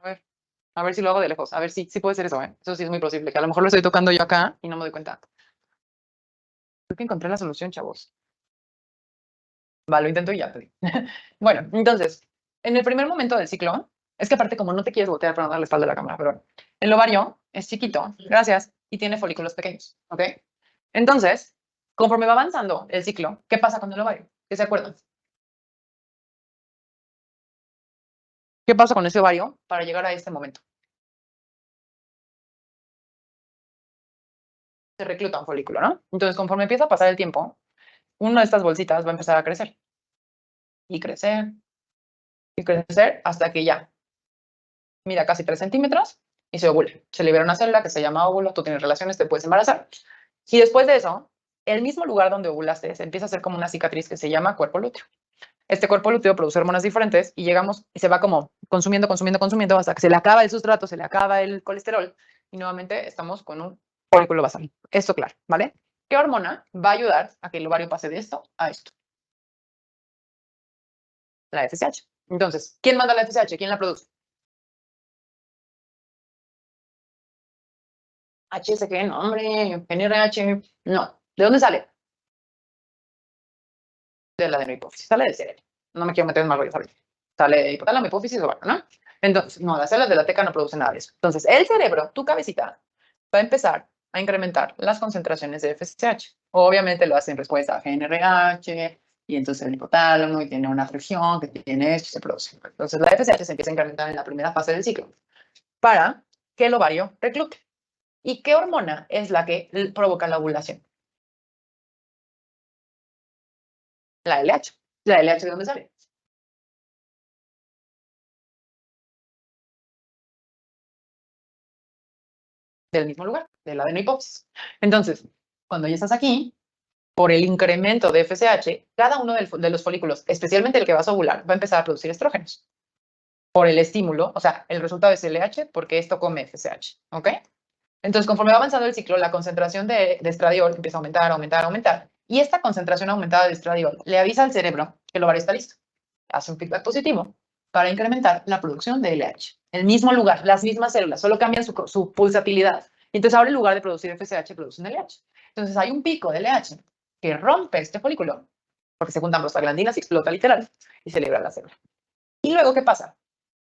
A ver si lo hago de lejos. A ver si puede ser eso, ¿eh? Eso sí es muy posible. Que a lo mejor lo estoy tocando yo acá y no me doy cuenta. Creo que encontré la solución, chavos. Va, lo intento y ya te digo. Bueno, entonces, en el primer momento del ciclo, es que aparte como no te quieres voltear para no darle espalda a la cámara, pero el ovario es chiquito, gracias, y tiene folículos pequeños, ¿ok? Entonces, conforme va avanzando el ciclo, ¿qué pasa con el ovario? ¿Qué se acuerdan? ¿Qué pasa con ese ovario para llegar a este momento? Se recluta un folículo, ¿no? Entonces, conforme empieza a pasar el tiempo, una de estas bolsitas va a empezar a crecer y crecer y crecer hasta que ya mida casi 3 centímetros y se ovula. Se libera una célula que se llama óvulo, tú tienes relaciones, te puedes embarazar. Y después de eso, el mismo lugar donde ovulaste se empieza a hacer como una cicatriz que se llama cuerpo lúteo. Este cuerpo lúteo produce hormonas diferentes y llegamos y se va como consumiendo, consumiendo, consumiendo hasta que se le acaba el sustrato, se le acaba el colesterol y nuevamente estamos con un folículo basal. Esto claro, ¿vale? ¿Qué hormona va a ayudar a que el ovario pase de esto a esto? La FSH. Entonces, ¿quién manda la FSH? ¿Quién la produce? HSG, no, hombre, NRH, no. ¿De dónde sale? De la adenohipófisis, sale del cerebro. No me quiero meter en más rollo, ¿sabes? Sale de hipotálamo, hipófisis, ovario, ¿no? Entonces, no, las células de la teca no producen nada de eso. Entonces, el cerebro, tu cabecita, va a empezar a incrementar las concentraciones de FSH. Obviamente lo hace en respuesta a GnRH, y entonces el hipotálamo, y tiene una región que tiene esto y se produce. Entonces, la FSH se empieza a incrementar en la primera fase del ciclo para que el ovario reclute. ¿Y qué hormona es la que provoca la ovulación? La LH. ¿La LH de dónde sale? Del mismo lugar, de la adenohipófisis. Entonces, cuando ya estás aquí, por el incremento de FSH, cada uno de los folículos, especialmente el que vas a ovular, va a empezar a producir estrógenos. Por el estímulo, o sea, el resultado es LH porque esto come FSH, ¿ok? Entonces, conforme va avanzando el ciclo, la concentración de estradiol empieza a aumentar, aumentar, aumentar. Y esta concentración aumentada de estradiol le avisa al cerebro que el ovario está listo. Hace un feedback positivo para incrementar la producción de LH. El mismo lugar, las mismas células, solo cambian su pulsatilidad. Entonces, ahora en lugar de producir FSH, producen LH. Entonces, hay un pico de LH que rompe este folículo porque se juntan prostaglandinas y explota literal y se libera la célula. ¿Y luego qué pasa?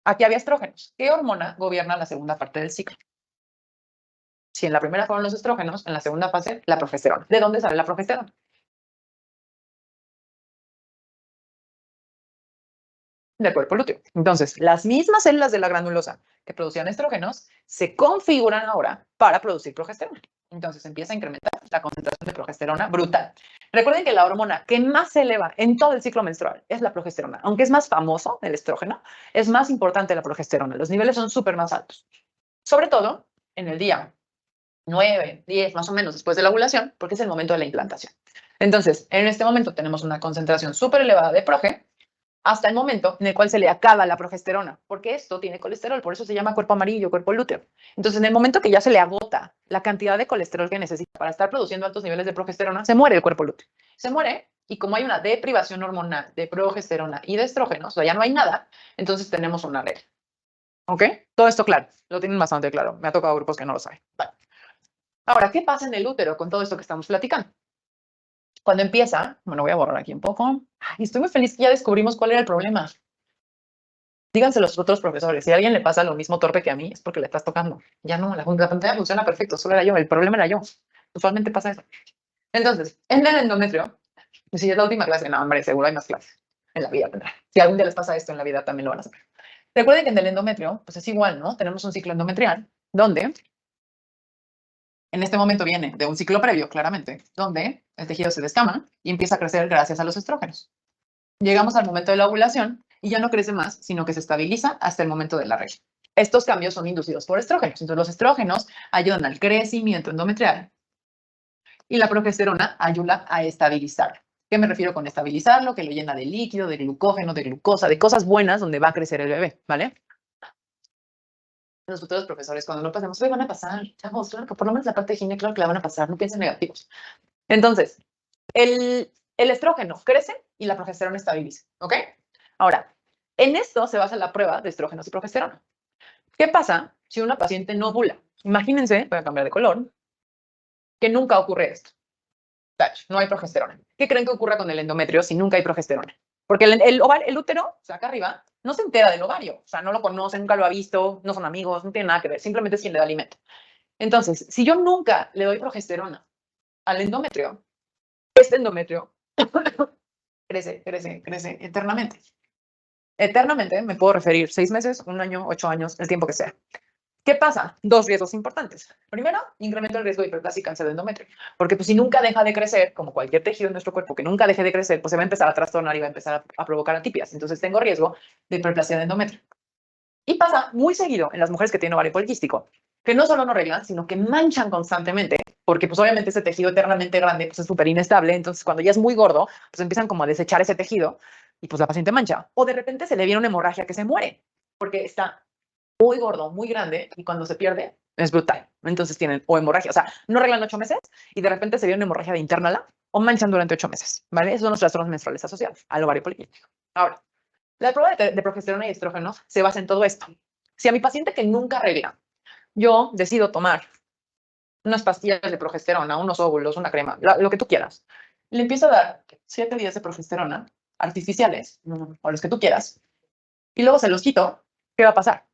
Aquí había estrógenos. ¿Qué hormona gobierna la segunda parte del ciclo? Si en la primera fueron los estrógenos, en la segunda fase la progesterona. ¿De dónde sale la progesterona? Del cuerpo lúteo. Entonces, las mismas células de la granulosa que producían estrógenos se configuran ahora para producir progesterona. Entonces empieza a incrementar la concentración de progesterona brutal. Recuerden que la hormona que más se eleva en todo el ciclo menstrual es la progesterona. Aunque es más famoso el estrógeno, es más importante la progesterona. Los niveles son súper más altos. Sobre todo en el día 9, 10 más o menos después de la ovulación, porque es el momento de la implantación. Entonces, en este momento tenemos una concentración súper elevada de proge hasta el momento en el cual se le acaba la progesterona, porque esto tiene colesterol, por eso se llama cuerpo amarillo, cuerpo lúteo. Entonces, en el momento que ya se le agota la cantidad de colesterol que necesita para estar produciendo altos niveles de progesterona, se muere el cuerpo lúteo. Se muere y como hay una deprivación hormonal de progesterona y de estrógenos, o sea, ya no hay nada, entonces tenemos una regla. ¿Ok? Todo esto claro, lo tienen bastante claro. Me ha tocado grupos que no lo saben. Vale. Ahora, ¿qué pasa en el útero con todo esto que estamos platicando? Cuando empieza, bueno, voy a borrar aquí un poco. Ay, estoy muy feliz que ya descubrimos cuál era el problema. Díganse los otros profesores, si a alguien le pasa lo mismo torpe que a mí, es porque le estás tocando. Ya no, la pantalla funciona perfecto, solo era yo, el problema era yo. Usualmente pasa eso. Entonces, en el endometrio, si es la última clase, no, hombre, seguro hay más clases en la vida. Si algún día les pasa esto en la vida, también lo van a saber. Recuerden que en el endometrio, pues es igual, ¿no? Tenemos un ciclo endometrial, donde en este momento viene de un ciclo previo, claramente, donde el tejido se descama y empieza a crecer gracias a los estrógenos. Llegamos al momento de la ovulación y ya no crece más, sino que se estabiliza hasta el momento de la regla. Estos cambios son inducidos por estrógenos. Entonces, los estrógenos ayudan al crecimiento endometrial y la progesterona ayuda a estabilizarlo. ¿Qué me refiero con estabilizarlo? Que lo llena de líquido, de glucógeno, de glucosa, de cosas buenas donde va a crecer el bebé, ¿vale? Los futuros profesores, cuando no pasemos, van a pasar, chavos, claro que por lo menos la parte de gine, claro que la van a pasar, no piensen negativos. Entonces, el estrógeno crece y la progesterona estabiliza, ¿ok? Ahora, en esto se basa la prueba de estrógenos y progesterona. ¿Qué pasa si una paciente no ovula? Imagínense, voy a cambiar de color, que nunca ocurre esto. No hay progesterona. ¿Qué creen que ocurra con el endometrio si nunca hay progesterona? Porque el útero, o sea, acá arriba, no se entera del ovario. O sea, no lo conoce, nunca lo ha visto, no son amigos, no tiene nada que ver. Simplemente es quien le da alimento. Entonces, si yo nunca le doy progesterona al endometrio, este endometrio crece, crece, crece eternamente. Eternamente me puedo referir 6 meses, 1 año, 8 años, el tiempo que sea. ¿Qué pasa? 2 riesgos importantes. Primero, incrementa el riesgo de hiperplasia y cáncer de endometrio. Porque pues, si nunca deja de crecer, como cualquier tejido en nuestro cuerpo que nunca deje de crecer, pues se va a empezar a trastornar y va a empezar a provocar atipias. Entonces tengo riesgo de hiperplasia de endometrio. Y pasa muy seguido en las mujeres que tienen ovario poliquístico, que no solo no arreglan, sino que manchan constantemente, porque pues obviamente ese tejido eternamente grande pues es súper inestable, entonces cuando ya es muy gordo, pues empiezan como a desechar ese tejido y pues la paciente mancha. O de repente se le viene una hemorragia que se muere, porque está muy gordo, muy grande, y cuando se pierde es brutal. Entonces tienen o hemorragia, o sea, no arreglan 8 meses y de repente se viene una hemorragia de internala o manchan durante 8 meses, ¿vale? Esos son los trastornos menstruales asociados al ovario poliquístico. Ahora, la prueba de progesterona y estrógenos se basa en todo esto. Si a mi paciente que nunca arregla, yo decido tomar unas pastillas de progesterona, unos óvulos, una crema, lo que tú quieras, le empiezo a dar 7 días de progesterona artificiales, o los que tú quieras, y luego se los quito, ¿qué va a pasar?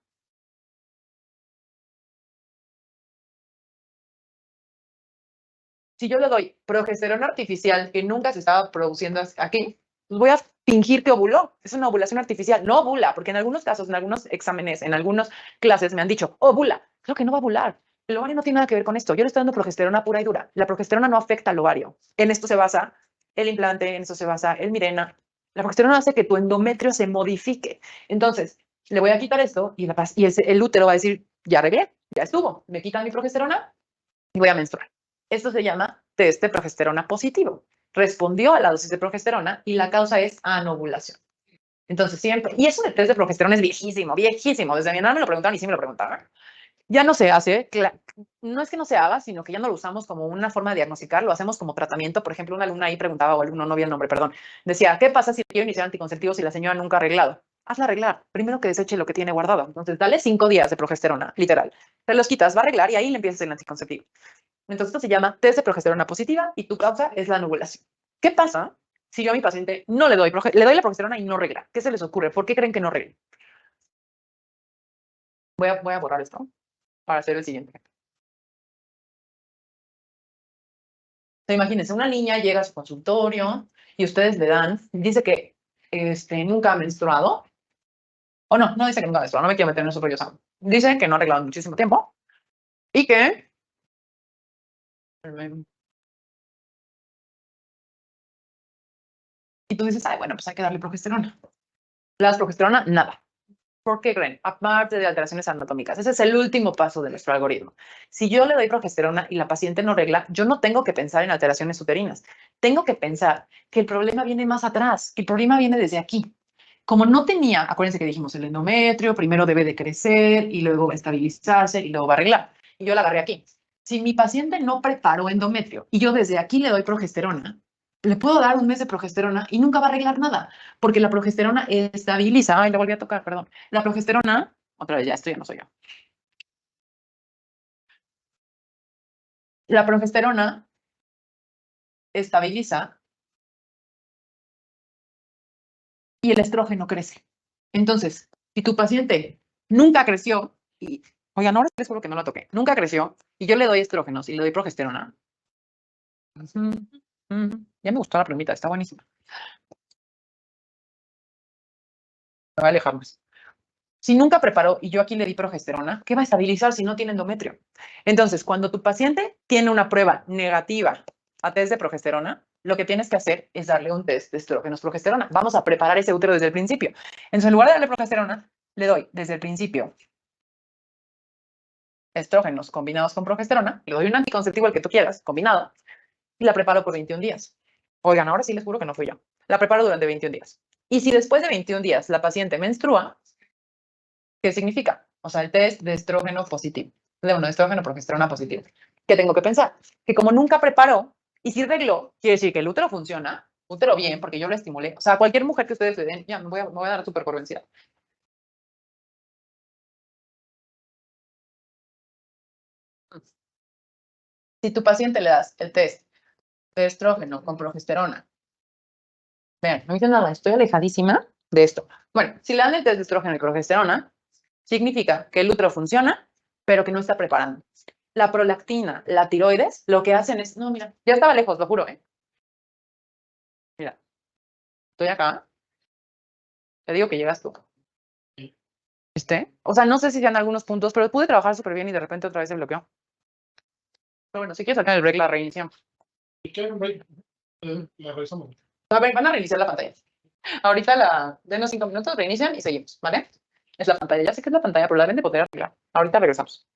Si yo le doy progesterona artificial que nunca se estaba produciendo aquí, pues voy a fingir que ovuló. Es una ovulación artificial. No ovula, porque en algunos casos, en algunos exámenes, en algunas clases me han dicho, ovula. Creo que no va a ovular. El ovario no tiene nada que ver con esto. Yo le estoy dando progesterona pura y dura. La progesterona no afecta al ovario. En esto se basa el implante, en esto se basa el Mirena. La progesterona hace que tu endometrio se modifique. Entonces, le voy a quitar esto y, el útero va a decir, ya arreglé, ya estuvo. Me quitan mi progesterona y voy a menstruar. Esto se llama test de progesterona positivo. Respondió a la dosis de progesterona y la causa es anovulación. Entonces, siempre, y eso de test de progesterona es viejísimo, viejísimo. Desde mi hermana me lo preguntaban y sí me lo preguntaban. Ya no se hace, no es que no se haga, sino que ya no lo usamos como una forma de diagnosticar, lo hacemos como tratamiento. Por ejemplo, una alumna ahí preguntaba, o alumno, no vi el nombre, perdón, decía, ¿qué pasa si quiero iniciar anticonceptivos y la señora nunca ha arreglado? Hazla arreglar, primero que deseche lo que tiene guardado. Entonces, dale 5 días de progesterona, literal. Te los quitas, va a arreglar y ahí le empiezas el anticonceptivo. Entonces, esto se llama test de progesterona positiva y tu causa es la anovulación. ¿Qué pasa si yo a mi paciente no le doy la progesterona y no regla? ¿Qué se les ocurre? ¿Por qué creen que no regla? Voy a borrar esto para hacer el siguiente. Imagínense, una niña llega a su consultorio y ustedes le dan, dice que nunca ha menstruado, o no dice que nunca ha menstruado, no me quiero meter en esos rollos. Dice que no ha arreglado en muchísimo tiempo y que... Y tú dices, ay, bueno, pues hay que darle progesterona. Le das progesterona, nada. ¿Por qué creen? Aparte de alteraciones anatómicas. Ese es el último paso de nuestro algoritmo. Si yo le doy progesterona y la paciente no regla, yo no tengo que pensar en alteraciones uterinas. Tengo que pensar que el problema viene más atrás, que el problema viene desde aquí. Como no tenía, acuérdense que dijimos el endometrio, primero debe de crecer y luego va a estabilizarse y luego va a arreglar. Y yo la agarré aquí. Si mi paciente no preparó endometrio y yo desde aquí le doy progesterona, le puedo dar 1 mes de progesterona y nunca va a arreglar nada, porque la progesterona estabiliza. Ay, le volví a tocar, perdón. La progesterona, otra vez ya, esto ya no soy yo. La progesterona estabiliza y el estrógeno crece. Entonces, Si tu paciente nunca creció, y, oigan, ahora les juro que no lo toqué, nunca creció, y yo le doy estrógenos y le doy progesterona. Ya me gustó la plumita, está buenísima. Me voy a alejar más. Si nunca preparó y yo aquí le di progesterona, ¿qué va a estabilizar si no tiene endometrio? Entonces, cuando tu paciente tiene una prueba negativa a test de progesterona, lo que tienes que hacer es darle un test de estrógenos progesterona. Vamos a preparar ese útero desde el principio. Entonces, en lugar de darle progesterona, le doy desde el principio estrógenos combinados con progesterona, le doy un anticonceptivo, el que tú quieras, combinado, y la preparo por 21 días. Oigan, ahora sí les juro que no fui yo. La preparo durante 21 días. Y si después de 21 días la paciente menstrua, ¿qué significa? O sea, el test de estrógeno positivo, de estrógeno progesterona positivo. ¿Qué tengo que pensar? Que como nunca preparó y si regló, quiere decir que el útero funciona, útero bien, porque yo lo estimulé. O sea, cualquier mujer que ustedes le den, ya me voy a dar súper por vencida. Si tu paciente le das el test de estrógeno con progesterona, vean, no hice nada, estoy alejadísima de esto. Bueno, si le dan el test de estrógeno y progesterona, significa que el útero funciona, pero que no está preparando. La prolactina, la tiroides, lo que hacen es, no, mira, ya estaba lejos, lo juro, ¿eh? Mira, estoy acá, te digo que llegas tú. O sea, no sé si sean algunos puntos, pero pude trabajar súper bien y de repente otra vez se bloqueó. Pero bueno, si quieres sacar el break, la reiniciamos. ¿Y qué break? La revisamos. A ver, van a reiniciar la pantalla. Ahorita denos 5 minutos, reinician y seguimos, ¿vale? Es la pantalla, ya sé que es la pantalla, pero la deben de poder arreglar. Ahorita regresamos.